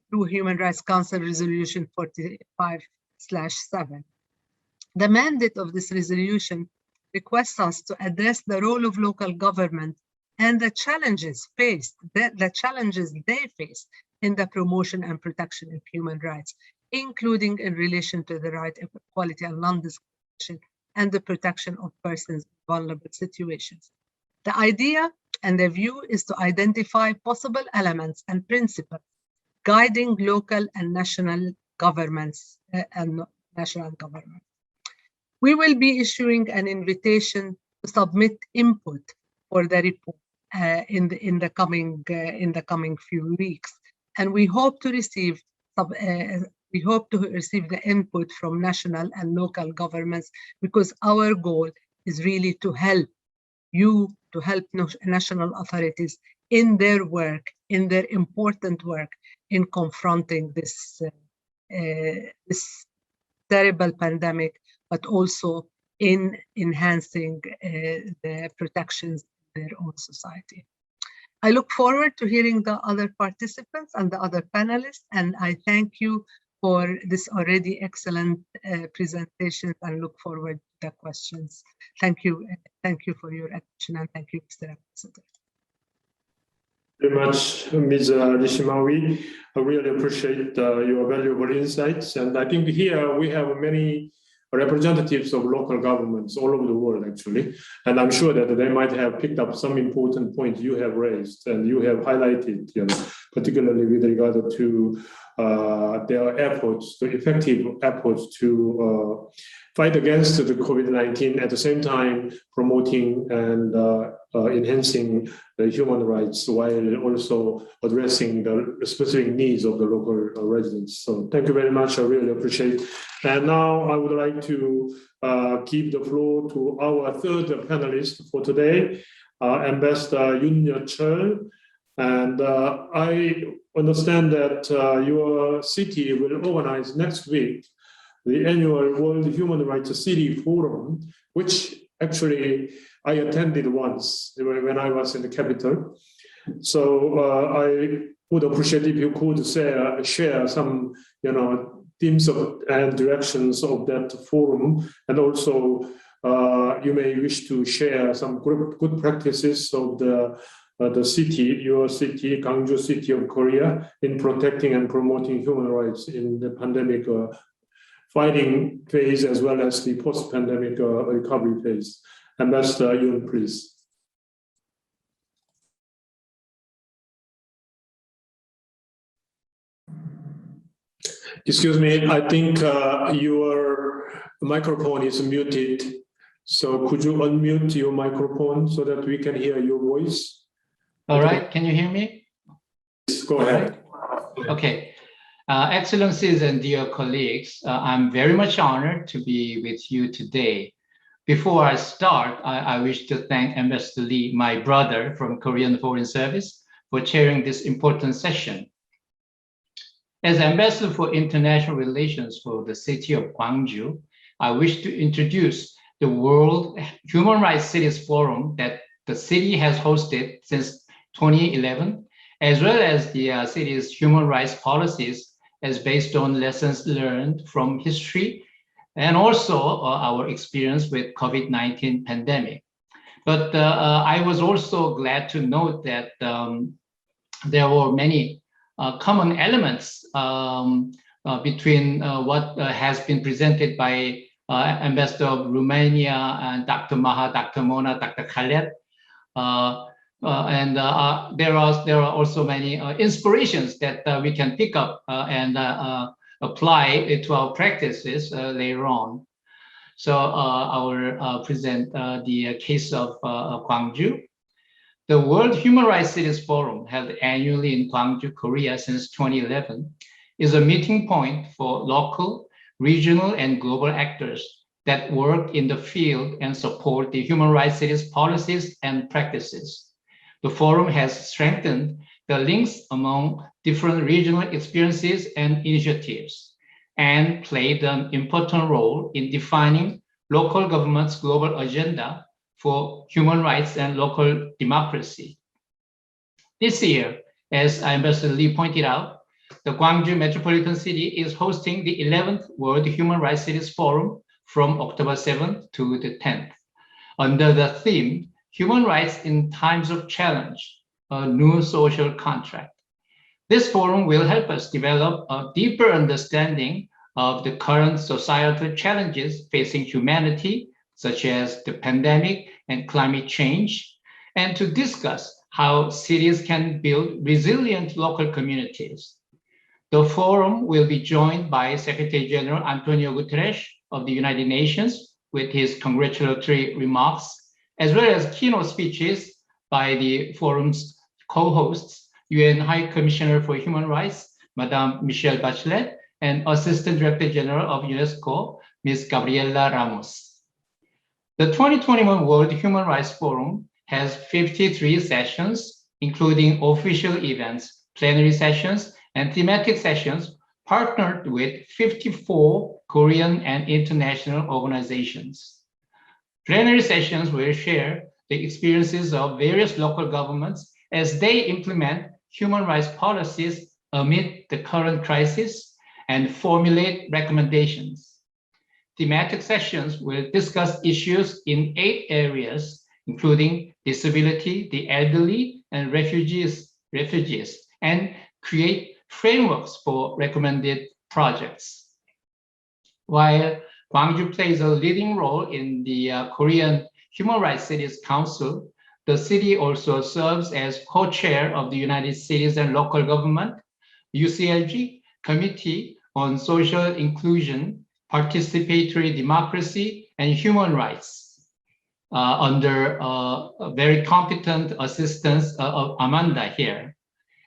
through Human Rights Council Resolution 45/7. The mandate of this resolution requests us to address the role of local government and the challenges they face in the promotion and protection of human rights, including in relation to the right of equality and non-discrimination and the protection of persons in vulnerable situations. The idea and the view is to identify possible elements and principles guiding local and national governments We will be issuing an invitation to submit input for the report in the coming few weeks, and we hope to receive the input from national and local governments, because our goal is really to help national authorities in their work, in their important work in confronting this terrible pandemic, but also in enhancing the protections in their own society. I look forward to hearing the other participants and the other panelists, and I thank you for this already excellent presentation and look forward to the questions. Thank you for your attention, and thank you, Mr. Ambassador. Very much, Ms. Nishimawi. I really appreciate your valuable insights. And I think here we have many representatives of local governments all over the world, actually. And I'm sure that they might have picked up some important points you have raised and you have highlighted, particularly with regard to their efforts, the effective efforts to fight against the COVID-19, at the same time promoting and enhancing the human rights while also addressing the specific needs of the local residents. So thank you very much. I really appreciate it. And now I would like to give the floor to our third panelist for today, Ambassador Yoon Chul. And I understand that your city will organize next week the annual World Human Rights City Forum, which actually I attended once when I was in the capital. So I would appreciate if you could share some, themes and directions of that forum, and also you may wish to share some good practices of the city, your city, Gwangju City of Korea, in protecting and promoting human rights in the pandemic fighting phase as well as the post-pandemic recovery phase. Ambassador Yoon, please. Excuse me, I think your microphone is muted. So could you unmute your microphone so that we can hear your voice? All right, can you hear me? Yes, go ahead. Okay. Excellencies and dear colleagues, I'm very much honored to be with you today. Before I start, I wish to thank Ambassador Lee, my brother from Korean Foreign Service, for chairing this important session. As Ambassador for International Relations for the City of Gwangju, I wish to introduce the World Human Rights Cities Forum that the city has hosted since 2011, as well as the city's human rights policies as based on lessons learned from history and also our experience with COVID-19 pandemic. But I was also glad to note that there were many common elements between what has been presented by Ambassador of Romania and Dr. Maha, Dr. Mona, Dr. Khaled. There are also many inspirations that we can pick up and apply to our practices later on. So I will present the case of Gwangju. The World Human Rights Cities Forum, held annually in Gwangju, Korea since 2011, is a meeting point for local, regional, and global actors that work in the field and support the human rights cities policies and practices. The forum has strengthened the links among different regional experiences and initiatives and played an important role in defining local government's global agenda for human rights and local democracy. This year, as Ambassador Lee pointed out, the Gwangju Metropolitan City is hosting the 11th World Human Rights Cities Forum from October 7th to the 10th, under the theme, Human Rights in Times of Challenge, a New Social Contract. This forum will help us develop a deeper understanding of the current societal challenges facing humanity, such as the pandemic and climate change, and to discuss how cities can build resilient local communities. The forum will be joined by Secretary General Antonio Guterres of the United Nations with his congratulatory remarks, as well as keynote speeches by the forum's co-hosts, UN High Commissioner for Human Rights, Madame Michelle Bachelet, and Assistant Director General of UNESCO, Ms. Gabriela Ramos. The 2021 World Human Rights Forum has 53 sessions, including official events, plenary sessions, and thematic sessions partnered with 54 Korean and international organizations. Plenary sessions will share the experiences of various local governments as they implement human rights policies amid the current crisis and formulate recommendations. Thematic sessions will discuss issues in 8 areas, including disability, the elderly, and refugees, and create frameworks for recommended projects. While Gwangju plays a leading role in the Korean Human Rights Cities Council, the city also serves as co-chair of the United Cities and Local Government, UCLG, Committee on Social Inclusion, Participatory Democracy, and Human Rights, under a very competent assistance of Amanda here,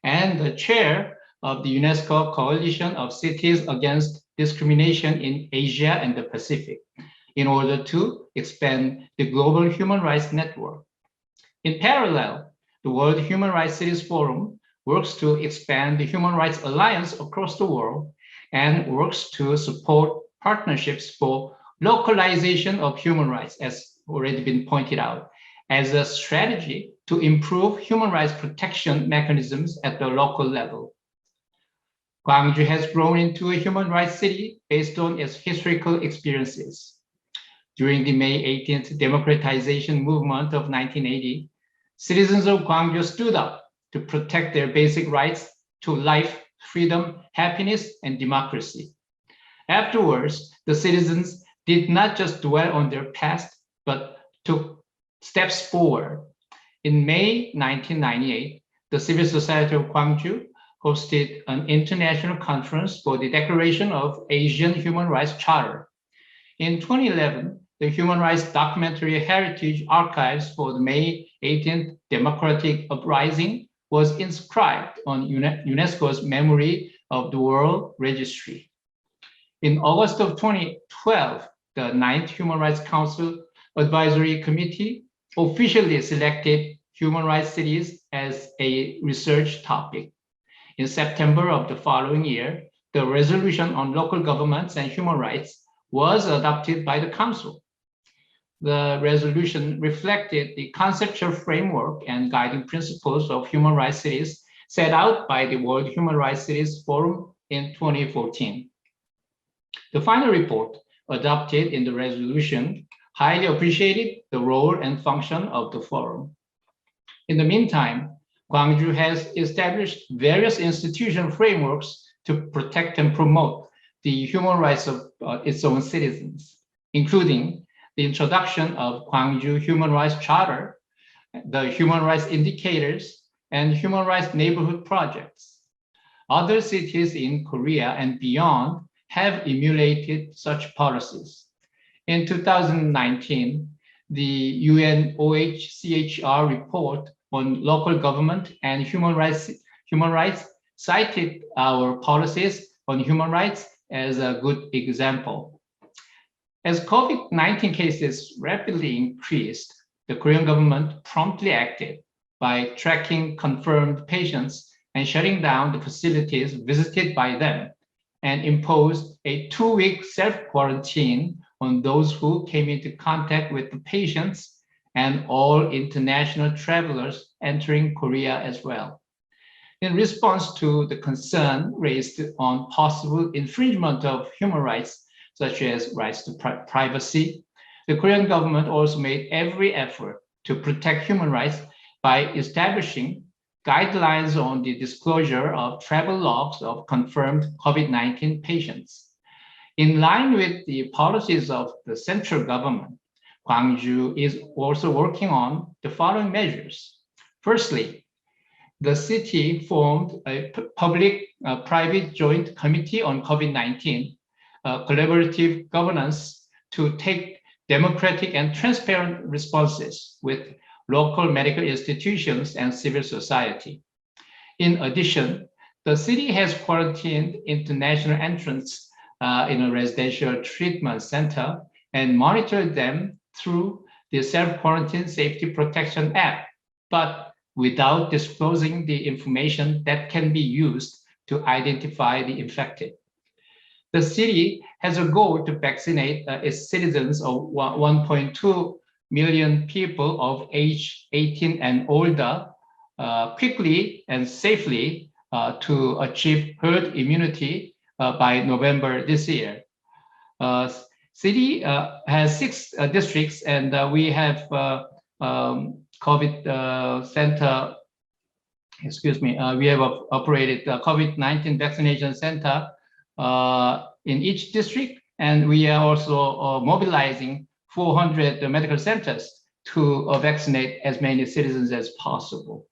and the chair of the UNESCO Coalition of Cities Against Discrimination in Asia and the Pacific, in order to expand the global human rights network. In parallel, the World Human Rights Cities Forum works to expand the Human Rights Alliance across the world and works to support partnerships for localization of human rights, as already been pointed out, as a strategy to improve human rights protection mechanisms at the local level. Gwangju has grown into a human rights city based on its historical experiences. During the May 18th democratization movement of 1980, citizens of Gwangju stood up to protect their basic rights to life, freedom, happiness, and democracy. Afterwards, the citizens did not just dwell on their past, but took steps forward. In May 1998, the Civil Society of Gwangju hosted an international conference for the Declaration of Asian Human Rights Charter. In 2011, the Human Rights Documentary Heritage Archives for the May 18th Democratic Uprising was inscribed on UNESCO's Memory of the World Registry. In August of 2012, the 9th Human Rights Council Advisory Committee officially selected human rights cities as a research topic. In September of the following year, the resolution on local governments and human rights was adopted by the Council. The resolution reflected the conceptual framework and guiding principles of human rights cities set out by the World Human Rights Cities Forum in 2014. The final report adopted in the resolution highly appreciated the role and function of the forum. In the meantime, Gwangju has established various institutional frameworks to protect and promote the human rights of its own citizens, including the introduction of Gwangju Human Rights Charter, the Human Rights Indicators, and Human Rights Neighborhood Projects. Other cities in Korea and beyond have emulated such policies. In 2019, the UN-OHCHR report on local government and human rights cited our policies on human rights as a good example. As COVID-19 cases rapidly increased, the Korean government promptly acted by tracking confirmed patients and shutting down the facilities visited by them, and imposed a 2-week self-quarantine on those who came into contact with the patients and all international travelers entering Korea as well. In response to the concern raised on possible infringement of human rights, such as rights to privacy, the Korean government also made every effort to protect human rights by establishing guidelines on the disclosure of travel logs of confirmed COVID-19 patients. In line with the policies of the central government, Gwangju is also working on the following measures. Firstly, the city formed a public-private joint committee on COVID-19, collaborative governance to take democratic and transparent responses with local medical institutions and civil society. In addition, the city has quarantined international entrants in a residential treatment center and monitored them through the Self-Quarantine Safety Protection app, but without disclosing the information that can be used to identify the infected. The city has a goal to vaccinate its citizens of 1.2 million people of age 18 and older quickly and safely to achieve herd immunity by November this year. City has 6 districts, and we have COVID center. Excuse me. We have operated COVID-19 vaccination center in each district, and we are also mobilizing 400 medical centers to vaccinate as many citizens as possible.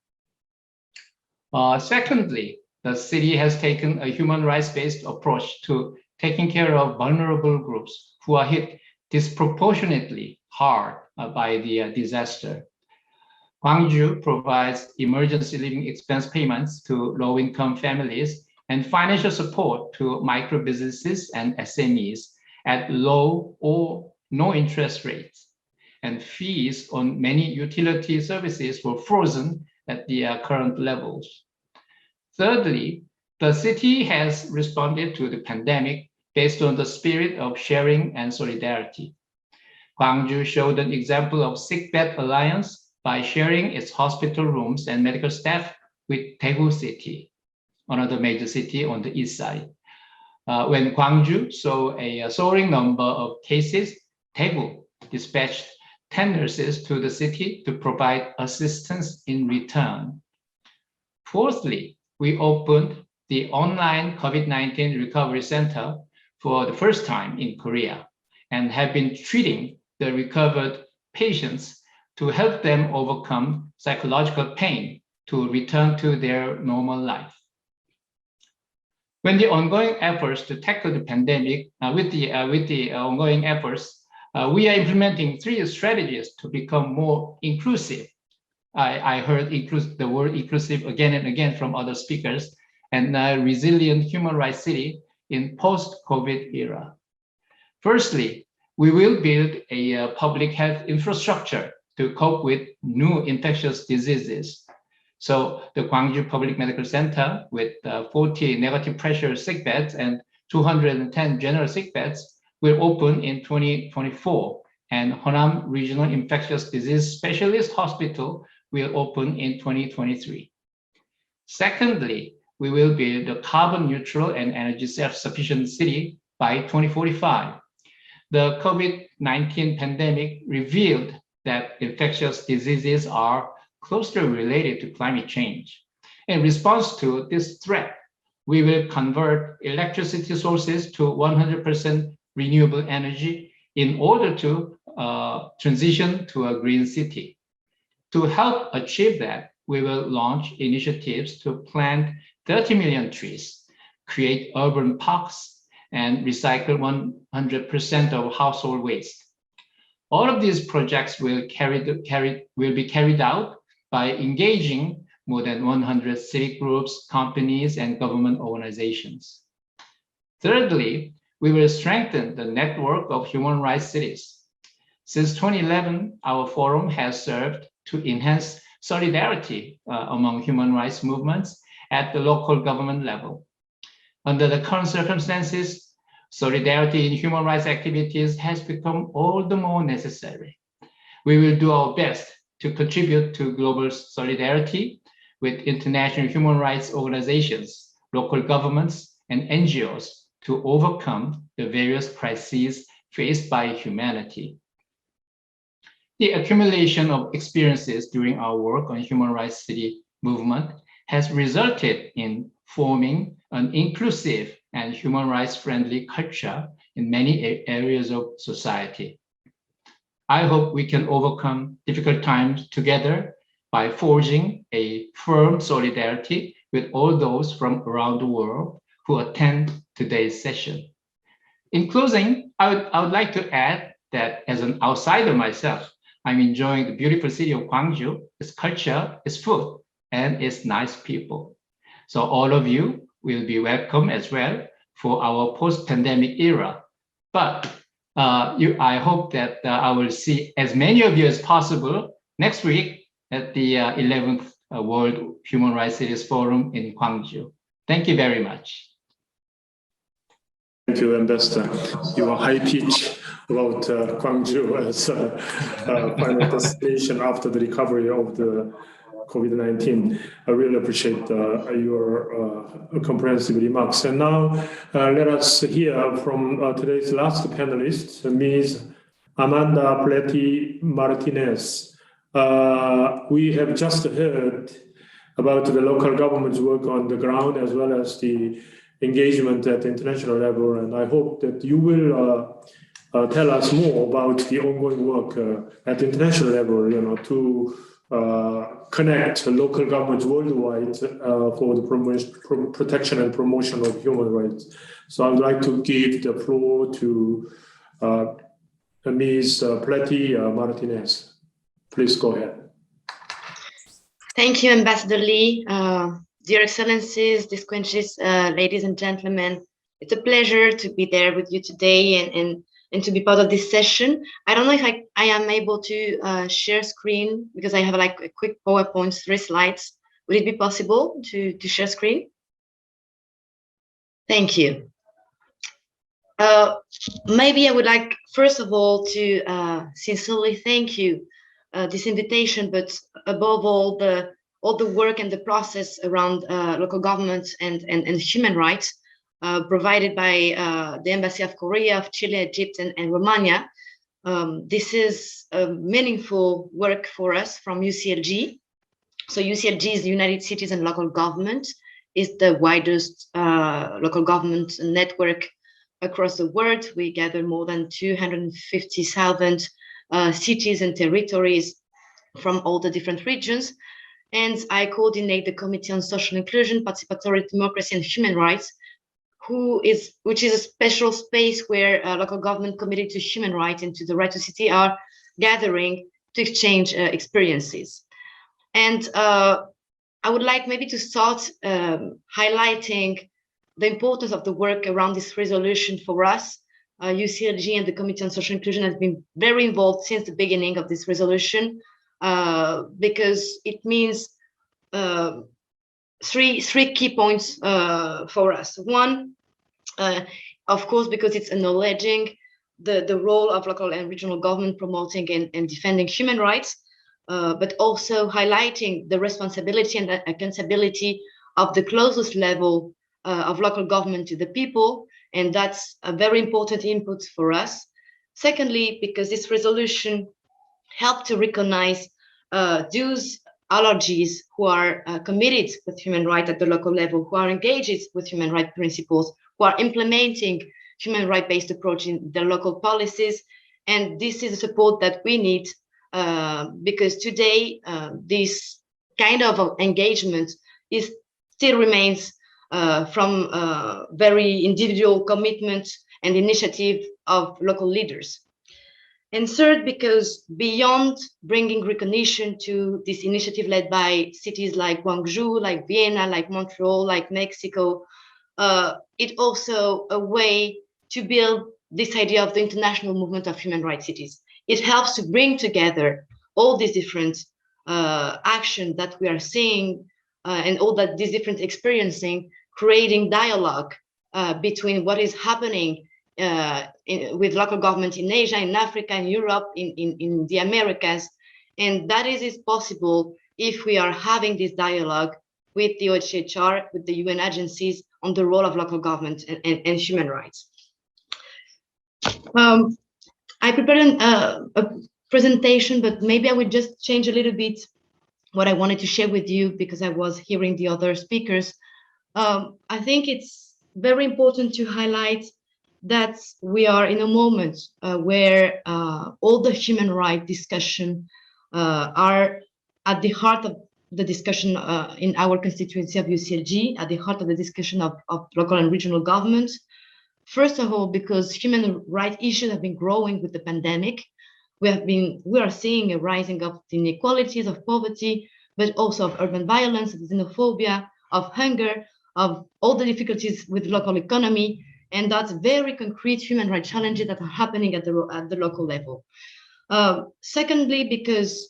Secondly, the city has taken a human rights-based approach to taking care of vulnerable groups who are hit disproportionately hard by the disaster. Gwangju provides emergency living expense payments to low-income families and financial support to micro businesses and SMEs at low or no interest rates. And fees on many utility services were frozen at the current levels. Thirdly, the city has responded to the pandemic based on the spirit of sharing and solidarity. Gwangju showed an example of sickbed alliance by sharing its hospital rooms and medical staff with Daegu City, another major city on the east side. When Gwangju saw a soaring number of cases, Daegu dispatched 10 nurses to the city to provide assistance in return. Fourthly, we opened the online COVID-19 recovery center for the first time in Korea and have been treating the recovered patients to help them overcome psychological pain to return to their normal life. When the ongoing efforts to tackle the pandemic, with the ongoing efforts, we are implementing 3 strategies to become more inclusive. I heard the word inclusive again and again from other speakers, and a resilient human rights city in post-COVID era. Firstly, we will build a public health infrastructure to cope with new infectious diseases. So the Gwangju Public Medical Center with 40 negative pressure sick beds and 210 general sick beds will open in 2024, and Honam Regional Infectious Disease Specialist Hospital will open in 2023. Secondly, we will build a carbon neutral and energy self-sufficient city by 2045. The COVID-19 pandemic revealed that infectious diseases are closely related to climate change. In response to this threat, we will convert electricity sources to 100% renewable energy in order to transition to a green city. To help achieve that, we will launch initiatives to plant 30 million trees, create urban parks, and recycle 100% of household waste. All of these projects will be carried out by engaging more than 100 civic groups, companies, and government organizations. Thirdly, we will strengthen the network of human rights cities. Since 2011, our forum has served to enhance solidarity among human rights movements at the local government level. Under the current circumstances, solidarity in human rights activities has become all the more necessary. We will do our best to contribute to global solidarity with international human rights organizations, local governments, and NGOs to overcome the various crises faced by humanity. The accumulation of experiences during our work on human rights city movement has resulted in forming an inclusive and human rights friendly culture in many areas of society. I hope we can overcome difficult times together by forging a firm solidarity with all those from around the world who attend today's session. In closing, I would like to add that as an outsider myself, I'm enjoying the beautiful city of Gwangju, its culture, its food, and its nice people. So all of you will be welcome as well for our post-pandemic era. But I hope that I will see as many of you as possible next week at the 11th World Human Rights Cities Forum in Gwangju. Thank you very much. Thank you, Ambassador. You are high pitch about Gwangju as a final destination after the recovery of the COVID-19. I really appreciate your comprehensive remarks. And now let us hear from today's last panelist, Ms. Amanda Pleti Martinez. We have just heard about the local government's work on the ground as well as the engagement at the international level, and I hope that you will tell us more about the ongoing work at the international level, to connect local governments worldwide for the protection and promotion of human rights. So I'd like to give the floor to Ms. Pleti Martinez. Please go ahead. Thank you, Ambassador Lee. Dear Excellencies, distinguished ladies and gentlemen, it's a pleasure to be there with you today and to be part of this session. I don't know if I am able to share screen because I have like a quick PowerPoint, 3 slides. Would it be possible to share screen? Thank you. Maybe I would like, first of all, to sincerely thank you this invitation, but above all the work and the process around local governments and human rights provided by the Embassy of Korea, of Chile, Egypt, and Romania. This is a meaningful work for us from UCLG. So UCLG is the United Cities and Local Government, is the widest local government network across the world. We gather more than 250,000 cities and territories from all the different regions. And I coordinate the Committee on Social Inclusion, Participatory Democracy and Human Rights, which is a special space where local government committed to human rights and to the right to city are gathering to exchange experiences. And I would like maybe to start highlighting the importance of the work around this resolution for us. UCLG and the Committee on Social Inclusion has been very involved since the beginning of this resolution. Because it means three key points for us. One, of course, because it's acknowledging the role of local and regional government promoting and defending human rights, but also highlighting the responsibility and the accountability of the closest level of local government to the people. And that's a very important input for us. Secondly, because this resolution help to recognize those allergies who are committed with human rights at the local level, who are engaged with human rights principles, who are implementing human rights-based approach in their local policies. And this is the support that we need because today this kind of engagement still remains from very individual commitment and initiative of local leaders. And third, because beyond bringing recognition to this initiative led by cities like Gwangju, like Vienna, like Montreal, like Mexico, it's also a way to build this idea of the international movement of human rights cities. It helps to bring together all these different actions that we are seeing and all that these different experiencing, creating dialogue between what is happening with local government in Asia, in Africa, in Europe, in the Americas. And that is possible if we are having this dialogue with the OHCHR, with the UN agencies on the role of local government and human rights. I prepared a presentation, but maybe I would just change a little bit what I wanted to share with you because I was hearing the other speakers. I think it's very important to highlight that we are in a moment where all the human rights discussion are at the heart of the discussion in our constituency of UCLG, at the heart of the discussion of local and regional governments. First of all, because human rights issues have been growing with the pandemic. We are seeing a rising of inequalities, of poverty, but also of urban violence, of xenophobia, of hunger, of all the difficulties with local economy, and that's very concrete human rights challenges that are happening at the local level. Secondly, because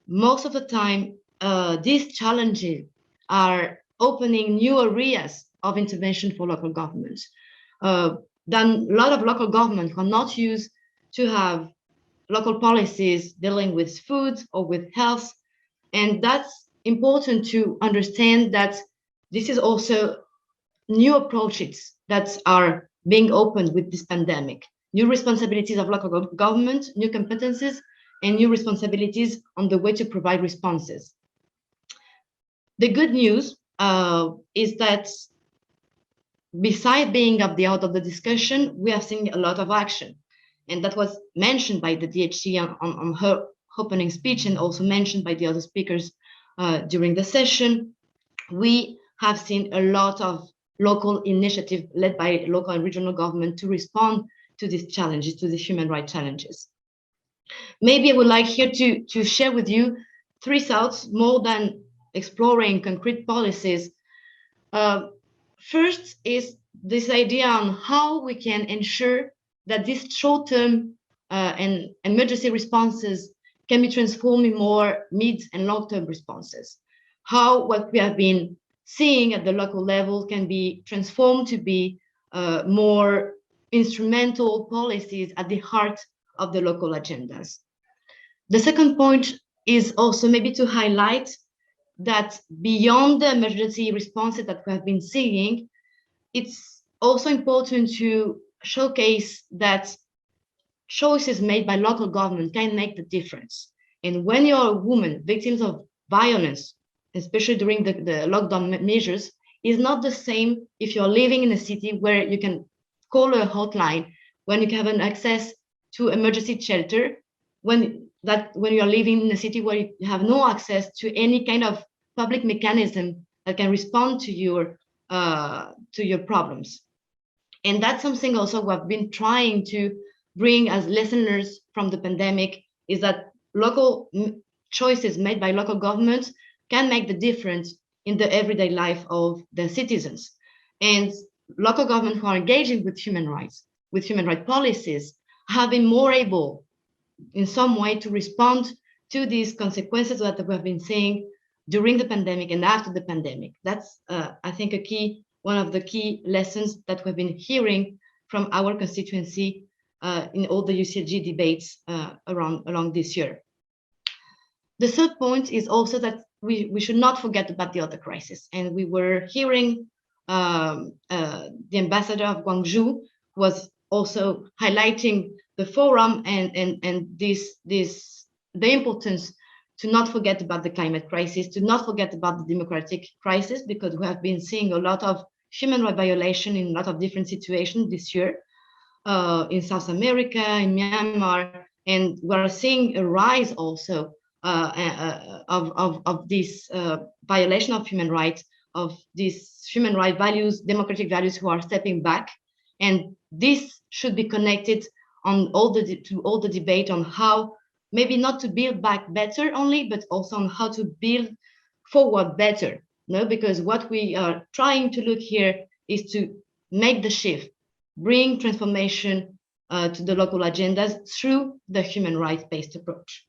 most of the time, these challenges are opening new areas of intervention for local governments. Then a lot of local governments are not used to have local policies dealing with food or with health. And that's important to understand that this is also new approaches that are being opened with this pandemic, new responsibilities of local government, new competencies, and new responsibilities on the way to provide responses. The good news is that beside being at the out of the discussion, we have seen a lot of action. And that was mentioned by the DHC on her opening speech and also mentioned by the other speakers during the session. We have seen a lot of local initiative led by local and regional government to respond to these challenges, to the human rights challenges. Maybe I would like here to share with you 3 thoughts more than exploring concrete policies. First is this idea on how we can ensure that these short-term and emergency responses can be transformed in more mid and long-term responses. How what we have been seeing at the local level can be transformed to be more instrumental policies at the heart of the local agendas. The second point is also maybe to highlight that beyond the emergency responses that we have been seeing, it's also important to showcase that choices made by local government can make the difference. And when you're a woman, victims of violence, especially during the lockdown measures, is not the same if you're living in a city where you can call a hotline, when you have an access to emergency shelter, when you're living in a city where you have no access to any kind of public mechanism that can respond to your problems. And that's something also we've been trying to bring as listeners from the pandemic, is that local choices made by local governments can make the difference in the everyday life of their citizens. And local governments who are engaging with human rights policies, have been more able in some way to respond to these consequences that we have been seeing during the pandemic and after the pandemic. That's, I think, one of the key lessons that we've been hearing from our constituency in all the UCLG debates along this year. The third point is also that we should not forget about the other crisis. And we were hearing the ambassador of Gwangju was also highlighting the forum and the importance to not forget about the climate crisis, to not forget about the democratic crisis, because we have been seeing a lot of human rights violation in a lot of different situations this year, in South America, in Myanmar, and we're seeing a rise also of this violation of human rights, of these human rights values, democratic values who are stepping back. And this should be connected on to all the debate on how maybe not to build back better only, but also on how to build forward better. No, because what we are trying to look here is to make the shift, bring transformation to the local agendas through the human rights-based approach.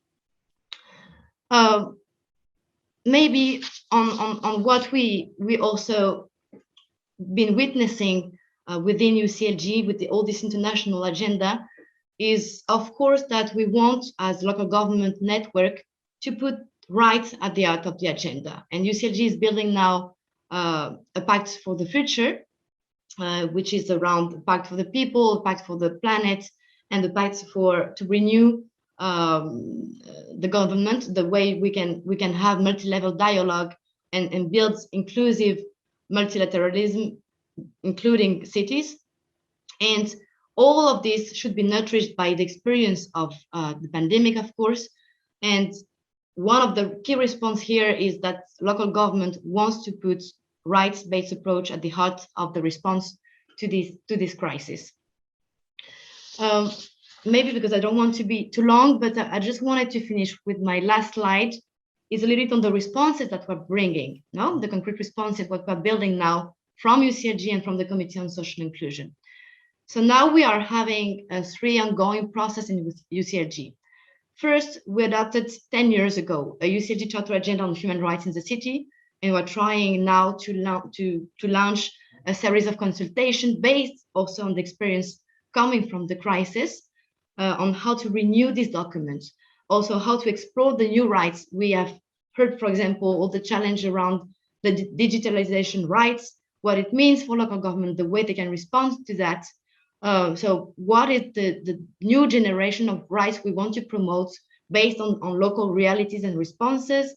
Maybe on what we also been witnessing within UCLG with all this international agenda is, of course, that we want, as local government network, to put rights at the heart of the agenda. And UCLG is building now a pact for the future, which is around the pact for the people, pact for the planet, and the pact to renew the government, the way we can have multi-level dialogue and build inclusive multilateralism, including cities. And all of this should be nurtured by the experience of the pandemic, of course. And one of the key response here is that local government wants to put rights-based approach at the heart of the response to this crisis. Maybe because I don't want to be too long, but I just wanted to finish with my last slide. Is a little bit on the responses that we're bringing, no? The concrete responses, what we're building now from UCLG and from the Committee on Social Inclusion. So now we are having 3 ongoing processes in UCLG. First, we adopted 10 years ago a UCLG Charter Agenda on Human Rights in the City, and we're trying now to launch a series of consultations based also on the experience coming from the crisis, on how to renew this document, also how to explore the new rights. We have heard, for example, all the challenge around the digitalization rights, what it means for local government, the way they can respond to that. So what is the new generation of rights we want to promote based on local realities and responses?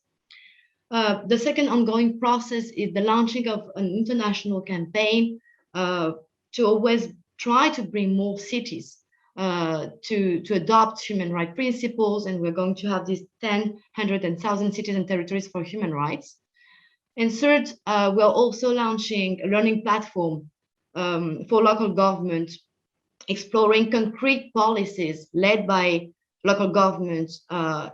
The second ongoing process is the launching of an international campaign to always try to bring more cities to adopt human rights principles, and we're going to have these 10, 100, and 1,000 cities and territories for human rights. And third, we're also launching a learning platform for local government, exploring concrete policies led by local governments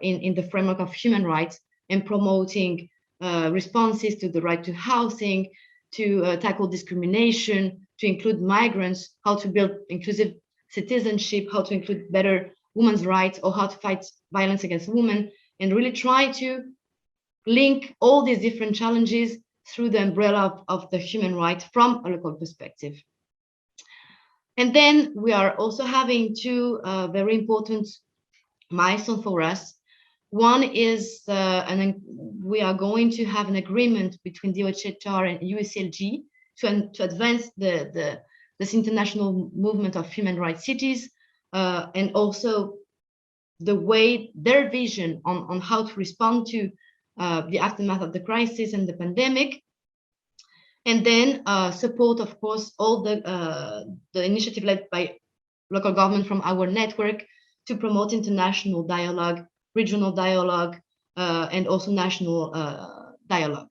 in the framework of human rights, and promoting responses to the right to housing, to tackle discrimination, to include migrants, how to build inclusive citizenship, how to include better women's rights, or how to fight violence against women, and really try to link all these different challenges through the umbrella of the human rights from a local perspective. And then we are also having 2 very important milestones for us. One is, we are going to have an agreement between DOHR and UCLG to advance this international movement of human rights cities, and also the way their vision on how to respond to the aftermath of the crisis and the pandemic. And then support, of course, all the initiative led by local government from our network to promote international dialogue, regional dialogue, and also national dialogue.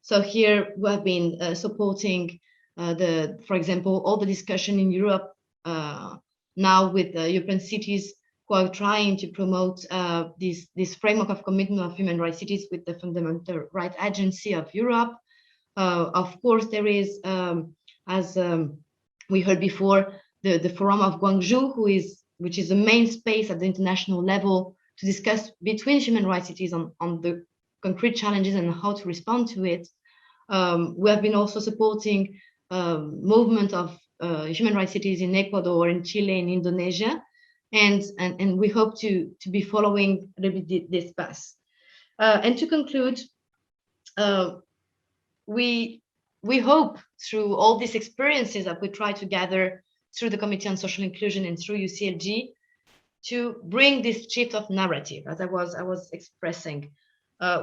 So here we have been supporting for example, all the discussion in Europe now with the European cities who are trying to promote this framework of commitment of human rights cities with the Fundamental Rights Agency of Europe. Of course, there is, as we heard before, the Forum of Gwangju, which is the main space at the international level to discuss between human rights cities on the concrete challenges and how to respond to it. We have been also supporting movement of human rights cities in Ecuador, in Chile, in Indonesia, and we hope to be following a little bit this path. And to conclude, we hope through all these experiences that we try to gather through the Committee on Social Inclusion and through UCLG to bring this shift of narrative, as I was expressing.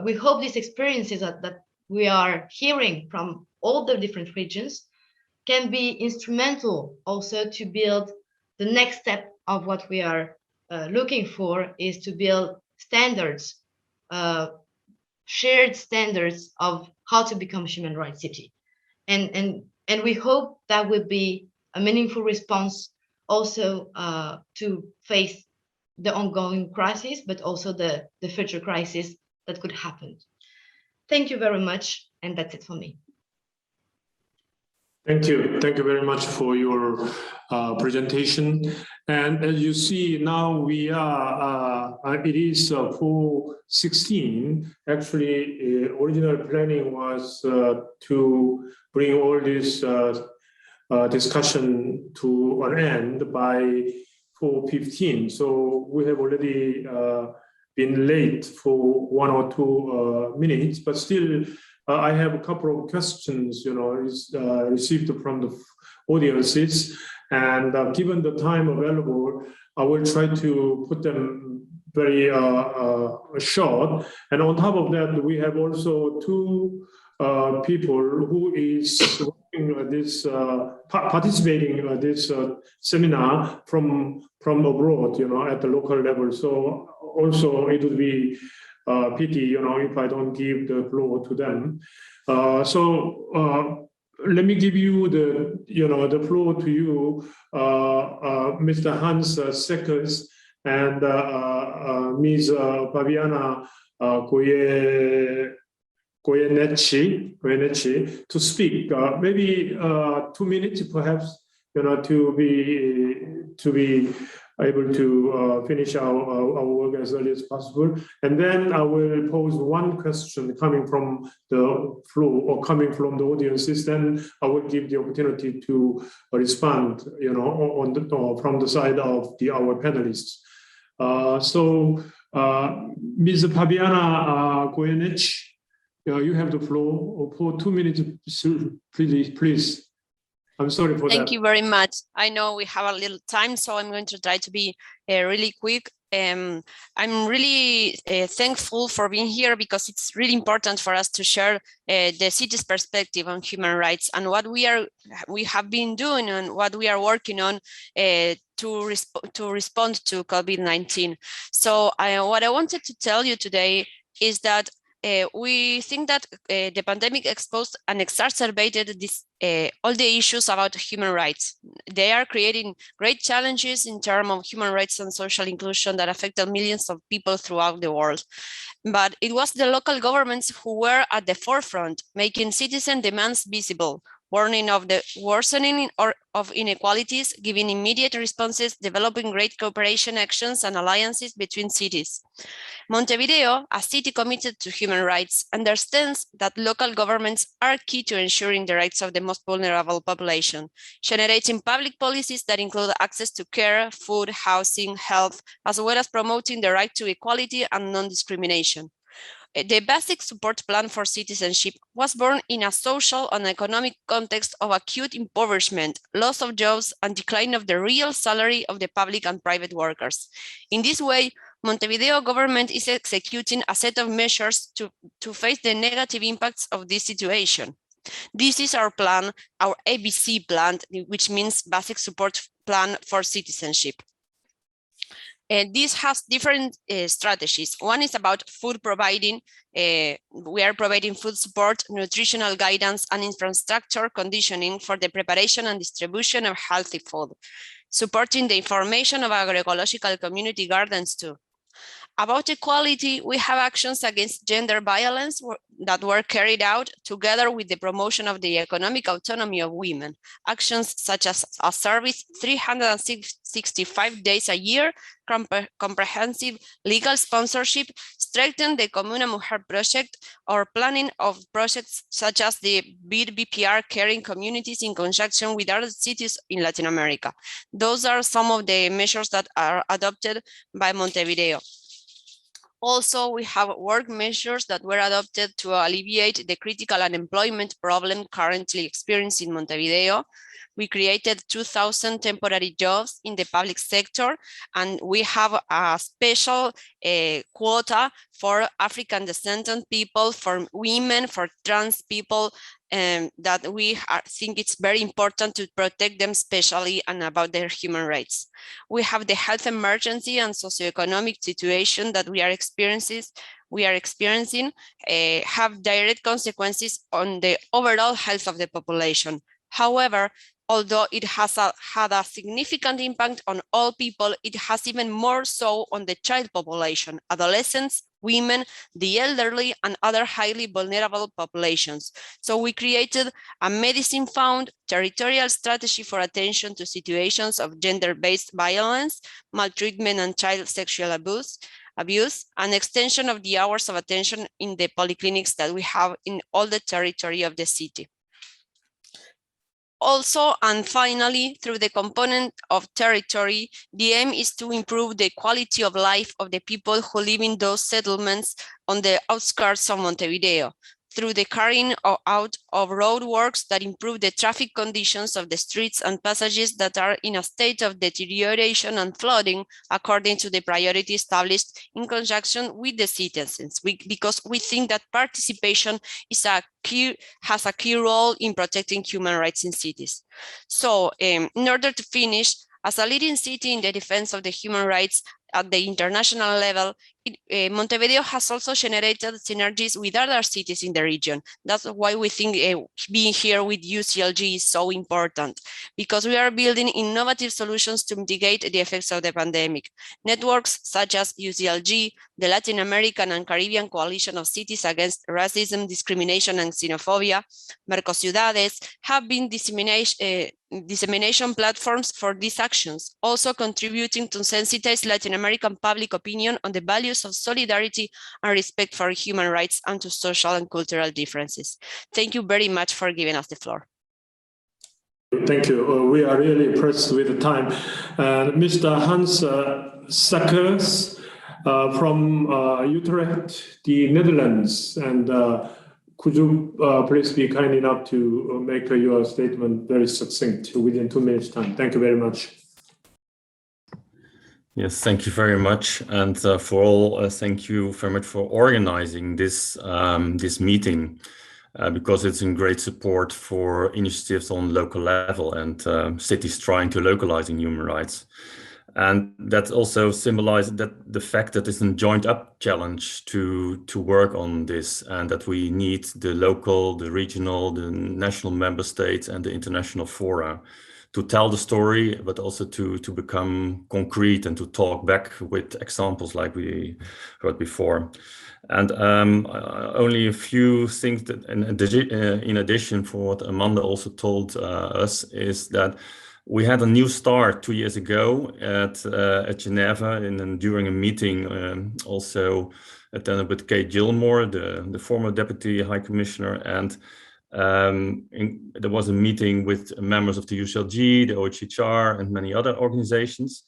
We hope these experiences that we are hearing from all the different regions can be instrumental also to build the next step of what we are looking for, is to build standards, shared standards of how to become a human rights city. And we hope that will be a meaningful response also to face the ongoing crisis, but also the future crisis that could happen. Thank you very much, and that's it for me. Thank you. Thank you very much for your presentation. And as you see now, we are, it is 4:16. Actually, original planning was to bring all this discussion to an end by 4:15. So we have already been late for 1 or 2 minutes, but still, I have a couple of questions, received from the audiences, and given the time available, I will try to put them very short. And on top of that, we have also 2 people who is this participating this seminar from abroad, at the local level. So also it would be pity, if I don't give the floor to them. Let me give you the floor to you, Mr. Hans Seckers and Ms. Fabiana Goyeneche to speak. Maybe 2 minutes, perhaps, to be able to finish our work as early as possible. And then I will pose one question coming from the floor or coming from the audiences. Then I will give the opportunity to respond, from the side of our panelists. Ms. Fabiana Goyeneche, you have the floor for 2 minutes, please. I'm sorry for that. Thank you very much. I know we have a little time, so I'm going to try to be really quick. I'm really thankful for being here because it's really important for us to share the city's perspective on human rights and what we have been doing and what we are working on to respond to COVID-19. So what I wanted to tell you today is that we think that the pandemic exposed and exacerbated all the issues about human rights. They are creating great challenges in terms of human rights and social inclusion that affected millions of people throughout the world. But it was the local governments who were at the forefront, making citizen demands visible, warning of the worsening of inequalities, giving immediate responses, developing great cooperation actions and alliances between cities. Montevideo, a city committed to human rights, understands that local governments are key to ensuring the rights of the most vulnerable population, generating public policies that include access to care, food, housing, health, as well as promoting the right to equality and non-discrimination. The basic support plan for citizenship was born in a social and economic context of acute impoverishment, loss of jobs, and decline of the real salary of the public and private workers. In this way, Montevideo government is executing a set of measures to face the negative impacts of this situation. This is our plan, our ABC plan, which means Basic Support Plan for Citizenship. This has different strategies. One is about food providing. We are providing food support, nutritional guidance, and infrastructure conditioning for the preparation and distribution of healthy food, supporting the information of agroecological community gardens too. About equality, we have actions against gender violence that were carried out together with the promotion of the economic autonomy of women. Actions such as a service 365 days a year, comprehensive legal sponsorship, strengthen the Comuna Mujer project, or planning of projects such as the BPR caring communities in conjunction with other cities in Latin America. Those are some of the measures that are adopted by Montevideo. Also, we have work measures that were adopted to alleviate the critical unemployment problem currently experienced in Montevideo. We created 2,000 temporary jobs in the public sector, and we have a special quota for African descendant people, for women, for trans people, that we think it's very important to protect them specially and about their human rights. We have the health emergency and socioeconomic situation that we are experiencing have direct consequences on the overall health of the population. However, although it has had a significant impact on all people, it has even more so on the child population, adolescents, women, the elderly, and other highly vulnerable populations. So we created a medicine fund, territorial strategy for attention to situations of gender-based violence, maltreatment, and child sexual abuse, and extension of the hours of attention in the polyclinics that we have in all the territory of the city. Also, and finally, through the component of territory, the aim is to improve the quality of life of the people who live in those settlements on the outskirts of Montevideo. through the carrying out of roadworks that improve the traffic conditions of the streets and passages that are in a state of deterioration and flooding, according to the priority established in conjunction with the citizens, because we think that participation has a key role in protecting human rights in cities. So in order to finish, as a leading city in the defense of the human rights at the international level, Montevideo has also generated synergies with other cities in the region. That's why we think being here with UCLG is so important, because we are building innovative solutions to mitigate the effects of the pandemic. Networks such as UCLG, the Latin American and Caribbean Coalition of Cities Against Racism, Discrimination and Xenophobia, Mercociudades, have been dissemination platforms for these actions, also contributing to sensitize Latin American public opinion on the values of solidarity and respect for human rights and to social and cultural differences. Thank you very much for giving us the floor. Thank you. We are really pressed with the time. Mr. Hans Sackers from Utrecht, the Netherlands, and could you please be kind enough to make your statement very succinct within 2 minutes time? Thank you very much. Yes, thank you very much. And for all, thank you very much for organizing this, this meeting, because it's in great support for initiatives on local level and cities trying to localize in human rights. And that also symbolizes that the fact that it's a joined up challenge to work on this, and that we need the local, the regional, the national member states and the international fora to tell the story, but also to become concrete and to talk back with examples like we heard before. And only a few things that, in addition for what Amanda also told us, is that we had a new start 2 years ago at Geneva during a meeting, also attended with Kate Gilmore, the former Deputy High Commissioner, and there was a meeting with members of the UCLG, the OHHR, and many other organizations.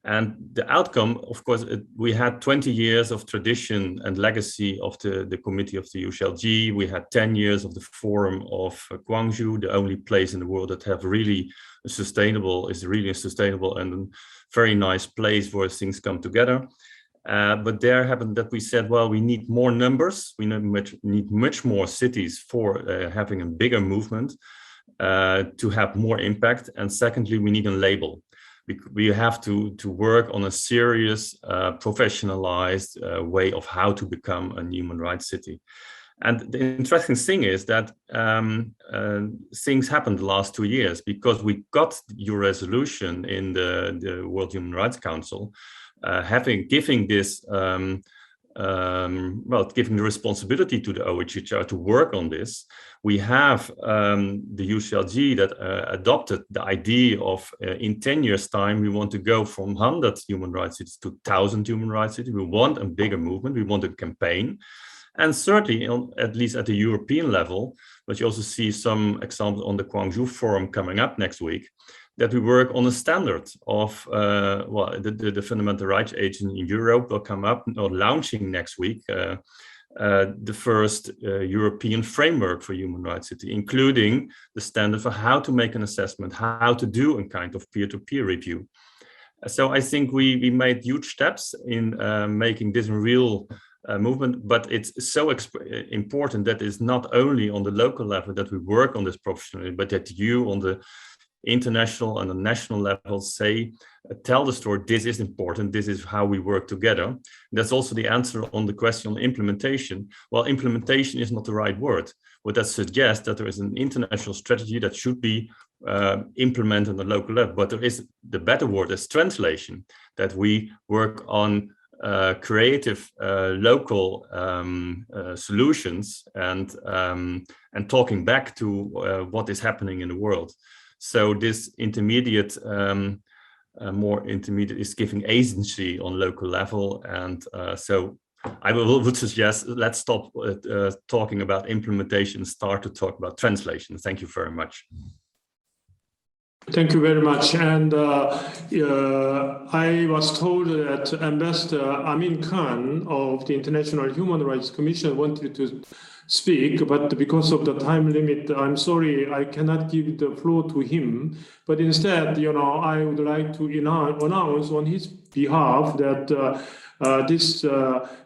And the outcome, of course, we had 20 years of tradition and legacy of the committee of the UCLG. We had 10 years of the Forum of Gwangju, the only place in the world that have really a sustainable and very nice place where things come together. But there happened that we said, well, we need more numbers. We need much more cities for having a bigger movement to have more impact. And secondly, we need a label. We have to work on a serious, professionalized way of how to become a human rights city. And the interesting thing is that things happened the last 2 years, because we got your resolution in the World Human Rights Council, giving this, giving the responsibility to the OHHR to work on this. We have the UCLG that adopted the idea of in 10 years' time, we want to go from 100 human rights cities to 1,000 human rights cities. We want a bigger movement. We want a campaign. And certainly, at least at the European level, but you also see some examples on the Gwangju Forum coming up next week, that we work on a standard of, the Fundamental Rights Agency in Europe will come up, or launching next week, the first European framework for human rights city, including the standard for how to make an assessment, how to do a kind of peer-to-peer review. So I think we made huge steps in making this a real movement, but it's so important that it's not only on the local level that we work on this professionally, but that you on the international and the national level tell the story. This is important. This is how we work together. That's also the answer on the question on implementation. Well, implementation is not the right word. What that suggests that there is an international strategy that should be implemented on the local level, but there is the better word is translation, that we work on creative local solutions and talking back to what is happening in the world. So this intermediate, more intermediate, is giving agency on local level. And so I would suggest let's stop talking about implementation and start to talk about translation. Thank you very much. Thank you very much. And I was told that Ambassador Amin Khan of the International Human Rights Commission wanted to speak, but because of the time limit, I'm sorry, I cannot give the floor to him. But instead, I would like to announce on his behalf that this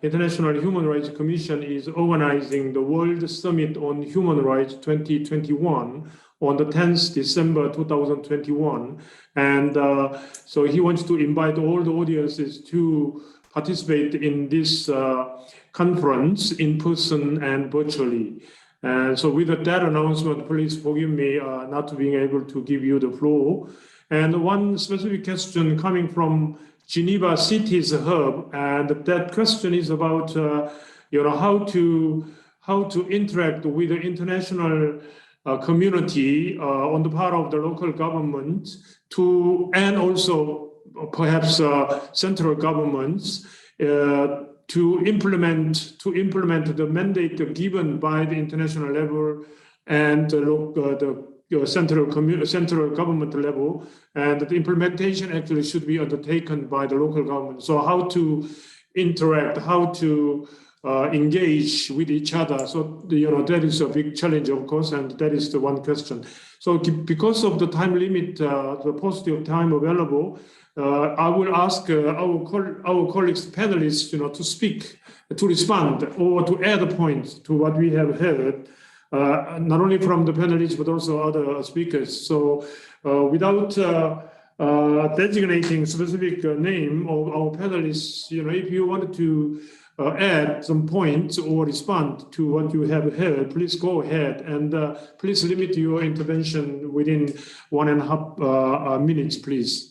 International Human Rights Commission is organizing the World Summit on Human Rights 2021 on the 10th December 2021. And so he wants to invite all the audiences to participate in this conference in person and virtually. And so with that announcement, please forgive me not being able to give you the floor. And one specific question coming from Geneva City's hub, and that question is about how to interact with the international community on the part of the local government and also perhaps central governments to implement the mandate given by the international level and the central government level, and the implementation actually should be undertaken by the local government. So how to interact, how to engage with each other. So that is a big challenge, of course, and that is the one question. So because of the time limit, the paucity of time available, I will ask our colleagues, panelists, to speak, to respond, or to add a point to what we have heard, not only from the panelists, but also other speakers. So without designating specific name of our panelists, if you wanted to add some points or respond to what you have heard, please go ahead, and please limit your intervention within 1.5 minutes, please.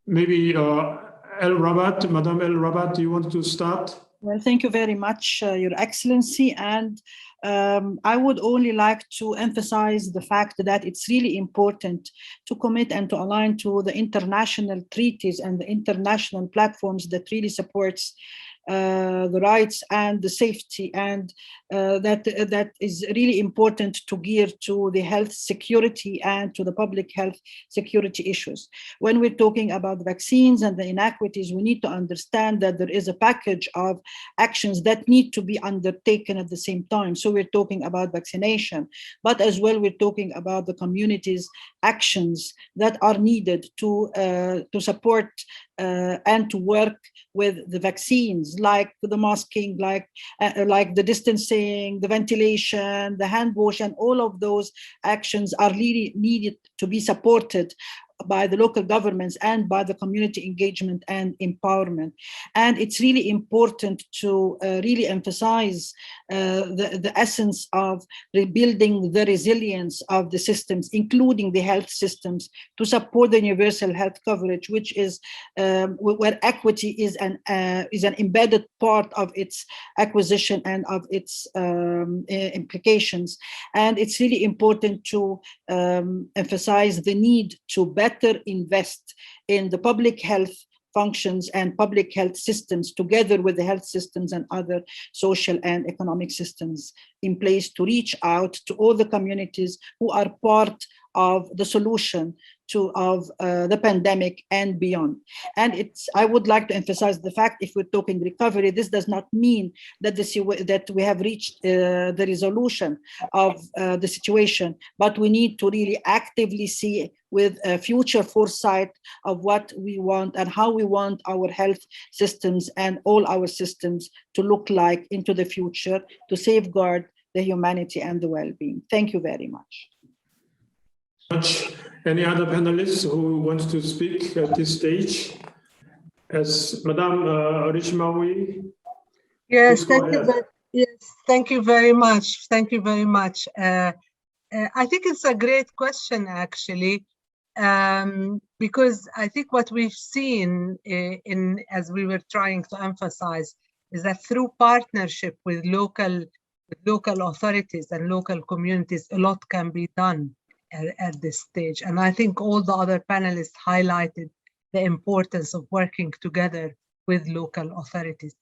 Maybe El Rabat, Madame El Rabat, do you want to start? Well, thank you very much, Your Excellency. And I would only like to emphasize the fact that it's really important to commit and to align to the international treaties and the international platforms that really supports the rights and the safety, and that is really important to gear to the health security and to the public health security issues. When we're talking about vaccines and the inequities, we need to understand that there is a package of actions that need to be undertaken at the same time. So we're talking about vaccination, but as well we're talking about the community's actions that are needed to support and to work with the vaccines, like the masking, like the distancing, the ventilation, the hand wash, and all of those actions are really needed to be supported by the local governments and by the community engagement and empowerment. And it's really important to really emphasize the essence of rebuilding the resilience of the systems, including the health systems, to support the universal health coverage, which is where equity is an embedded part of its acquisition and of its implications. And it's really important to emphasize the need to better invest in the public health functions and public health systems, together with the health systems and other social and economic systems in place, to reach out to all the communities who are part of the solution of the pandemic and beyond. And I would like to emphasize the fact, if we're talking recovery, this does not mean that that we have reached the resolution of the situation, but we need to really actively see with a future foresight of what we want and how we want our health systems and all our systems to look like into the future, to safeguard the humanity and the well-being. Thank you very much. Any other panelists who wants to speak at this stage? As Madame Rishmawi. Yes, thank you very much. Thank you very much. I think it's a great question, actually, because I think what we've seen as we were trying to emphasize is that through partnership with local authorities and local communities, a lot can be done at this stage. And I think all the other panelists highlighted the importance of working together with local authorities.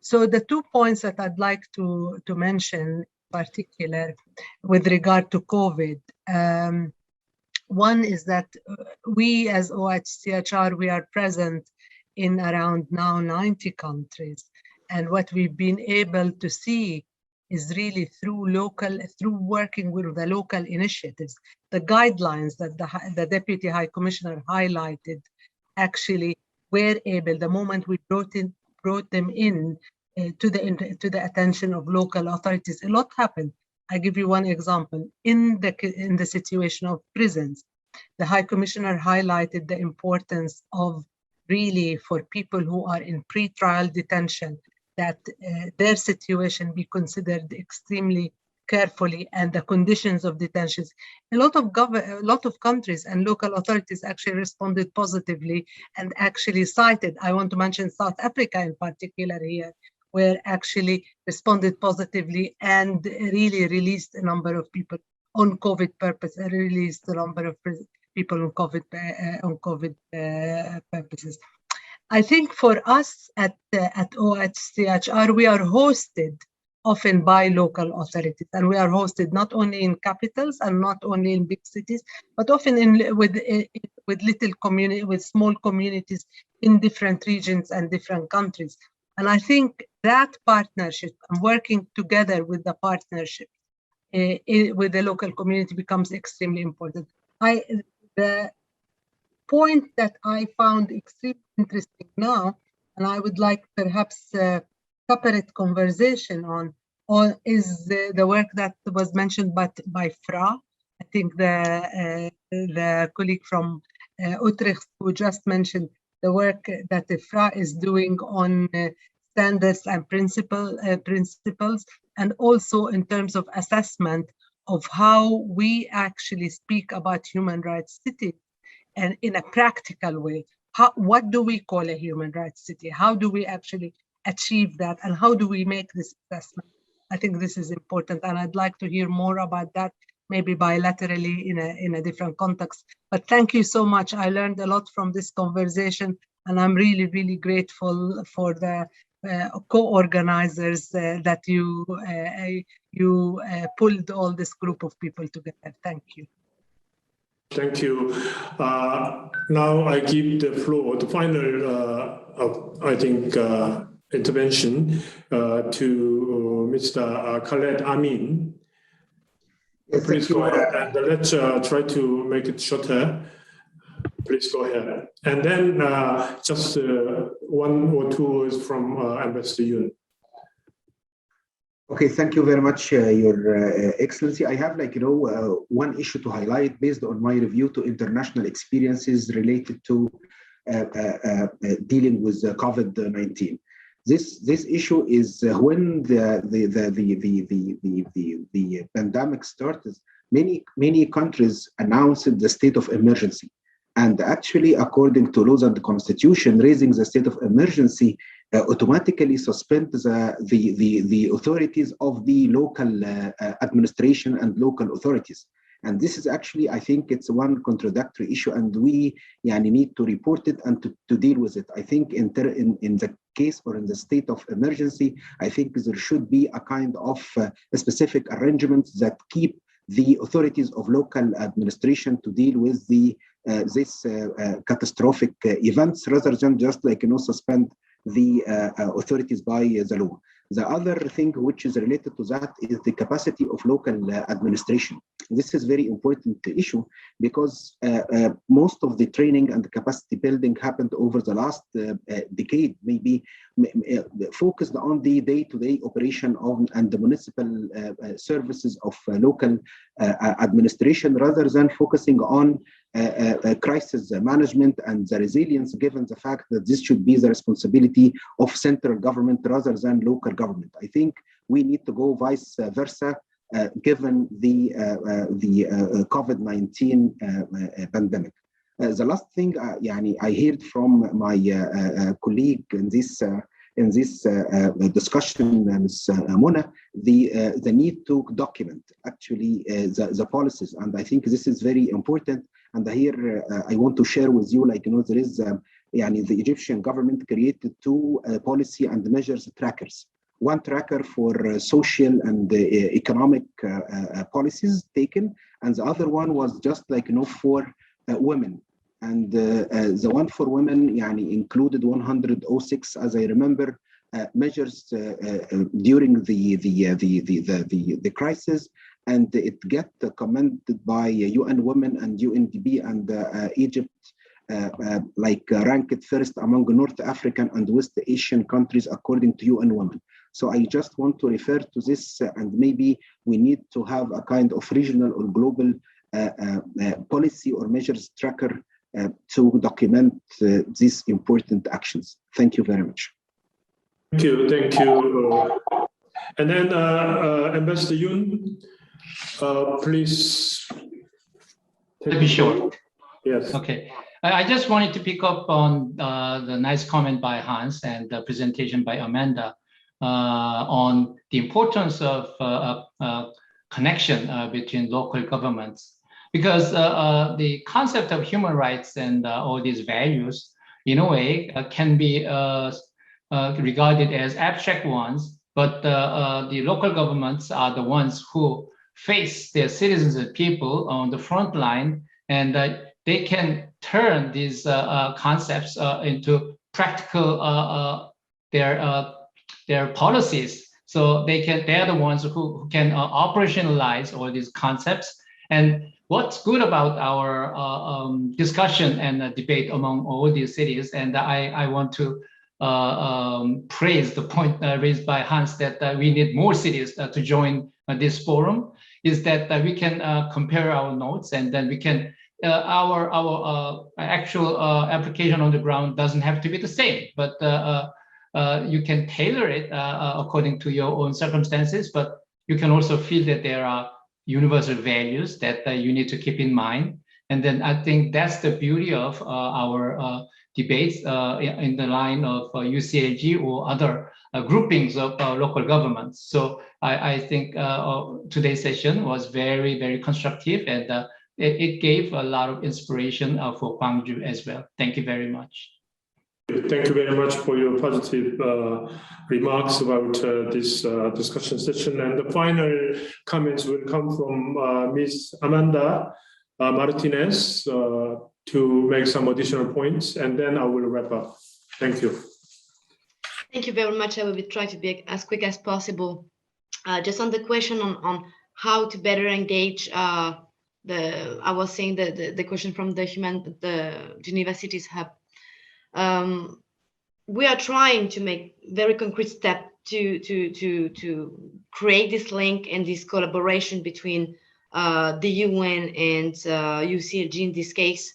So the 2 points that I'd like to mention in particular with regard to COVID, one is that we as OHCHR, we are present in around now 90 countries. And what we've been able to see is really through working with the local initiatives. The guidelines that the Deputy High Commissioner highlighted actually were able, the moment we brought them in to the attention of local authorities, a lot happened. I give you one example. In the situation of prisons, the High Commissioner highlighted the importance of really for people who are in pre-trial detention, that their situation be considered extremely carefully, and the conditions of detentions. A lot of countries and local authorities actually responded positively and actually cited, I want to mention South Africa in particular here, where actually responded positively and really released a number of people on COVID purpose, released a number of people on COVID purposes. I think for us at OHCHR, we are hosted often by local authorities, and we are hosted not only in capitals and not only in big cities, but often with little community, with small communities in different regions and different countries. And I think that partnership and working together with the partnership with the local community becomes extremely important. The point that I found extremely interesting now, and I would like perhaps a separate conversation on is the work that was mentioned by Fra. I think the colleague from Utrecht who just mentioned the work that the Fra is doing on standards and principles, and also in terms of assessment of how we actually speak about human rights cities, and in a practical way. What do we call a human rights city? How do we actually achieve that? And how do we make this assessment? I think this is important, and I'd like to hear more about that, maybe bilaterally in a different context. But thank you so much. I learned a lot from this conversation, and I'm really, really grateful for the co-organizers that you pulled all this group of people together. Thank you. Thank you. Now I give the floor, the final, I think, intervention to Mr. Khaled Amin. Yes, please go ahead, and let's try to make it shorter. Please go ahead. And then just one or two words from Ambassador Yoon. Okay, thank you very much, Your Excellency. I have, one issue to highlight based on my review to international experiences related to dealing with COVID-19. This issue is when the pandemic started, many countries announced the state of emergency. And actually, according to laws and the constitution, raising the state of emergency automatically suspend the authorities of the local administration and local authorities. And this is actually, I think it's one contradictory issue, and we need to report it and to deal with it. I think in the case or in the state of emergency, I think there should be a kind of specific arrangements that keep the authorities of local administration to deal with this catastrophic events, rather than just suspend the authorities by the law. The other thing which is related to that is the capacity of local administration. This is very important issue because most of the training and the capacity building happened over the last decade, maybe focused on the day-to-day operation of and the municipal services of local administration, rather than focusing on crisis management and the resilience, given the fact that this should be the responsibility of central government rather than local government. I think we need to go vice versa, given the COVID-19 pandemic. The last thing, I heard from my colleague in this discussion, Ms. Mona, the need to document actually the policies, and I think this is very important. And here I want to share with you, there is the Egyptian government created two policy and measures trackers. One tracker for social and economic policies taken, and the other one was just for women. And the one for women included 106, as I remember, measures during the crisis, and it get commended by UN Women and UNDP and Egypt, ranked first among North African and West Asian countries according to UN Women. So I just want to refer to this, and maybe we need to have a kind of regional or global policy or measures tracker to document these important actions. Thank you very much. Thank you, thank you. And then Ambassador Yoon, please. To be short. Yes. Okay. I just wanted to pick up on the nice comment by Hans and the presentation by Amanda on the importance of connection between local governments, because the concept of human rights and all these values, in a way, can be regarded as abstract ones, but the local governments are the ones who face their citizens and people on the front line, and they can turn these concepts into practical their policies. So they're the ones who can operationalize all these concepts. And what's good about our discussion and debate among all these cities, and I want to praise the point raised by Hans that we need more cities to join this forum, is that we can compare our notes, and then we can our actual application on the ground doesn't have to be the same, but you can tailor it according to your own circumstances, but you can also feel that there are universal values that you need to keep in mind. And then I think that's the beauty of our debates in the line of UCLG or other groupings of local governments. So I think today's session was very, very constructive, and it gave a lot of inspiration for Gwangju as well. Thank you very much. Thank you very much for your positive remarks about this discussion session. And the final comments will come from Ms. Amanda Martinez to make some additional points, and then I will wrap up. Thank you. Thank you very much. I will try to be as quick as possible. Just on the question on how to better engage I was saying the question from the Geneva Cities Hub. We are trying to make very concrete steps to create this link and this collaboration between the UN and UCLG in this case,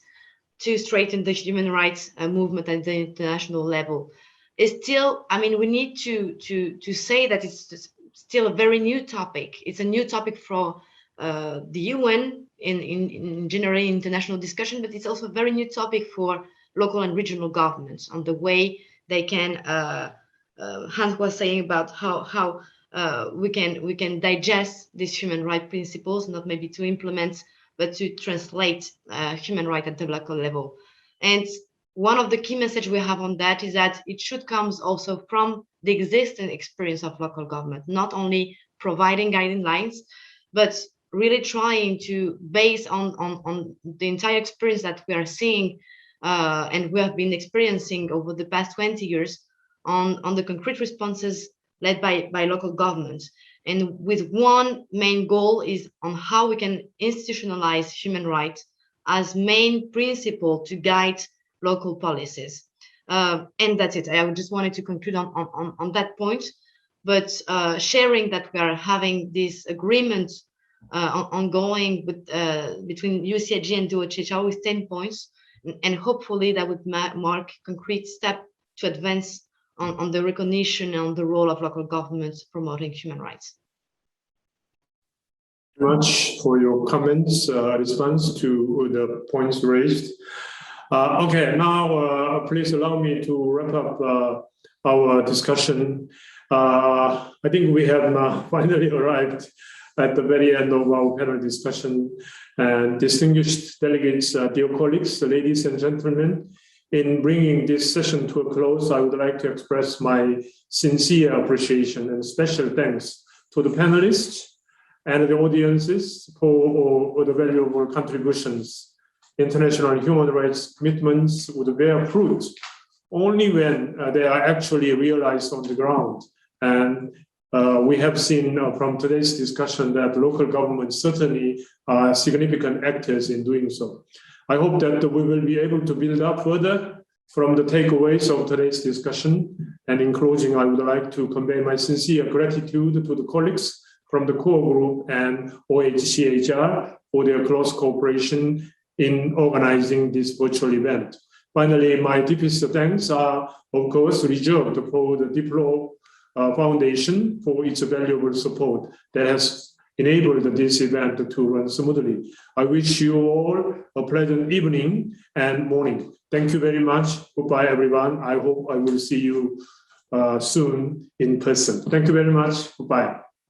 to strengthen the human rights movement at the international level. It's still, I mean, we need to say that it's still a very new topic. It's a new topic for the UN in general international discussion, but it's also a very new topic for local and regional governments on the way they can. Hans was saying about how we can digest these human rights principles, not maybe to implement, but to translate human rights at the local level. And one of the key messages we have on that is that it should come also from the existing experience of local government, not only providing guidelines, but really trying to base on the entire experience that we are seeing and we have been experiencing over the past 20 years on the concrete responses led by local governments. And with one main goal is on how we can institutionalize human rights as main principle to guide local policies. And that's it. I just wanted to conclude on that point, but sharing that we are having this agreement ongoing with, between UCLG and DOHH with 10 points, and hopefully that would mark concrete step to advance on the recognition and the role of local governments promoting human rights. Thank you much for your comments, response to the points raised. Okay, now please allow me to wrap up our discussion. I think we have now finally arrived at the very end of our panel discussion. And distinguished delegates, dear colleagues, ladies and gentlemen, in bringing this session to a close, I would like to express my sincere appreciation and special thanks to the panelists and the audiences for the valuable contributions. International human rights commitments would bear fruit only when they are actually realized on the ground. And we have seen from today's discussion that local governments certainly are significant actors in doing so. I hope that we will be able to build up further from the takeaways of today's discussion. And in closing, I would like to convey my sincere gratitude to the colleagues from the core group and OHCHR for their close cooperation in organizing this virtual event. Finally, my deepest thanks are, of course, reserved for the Diplo Foundation for its valuable support that has enabled this event to run smoothly. I wish you all a pleasant evening and morning. Thank you very much. Goodbye, everyone. I hope I will see you soon in person. Thank you very much. Goodbye.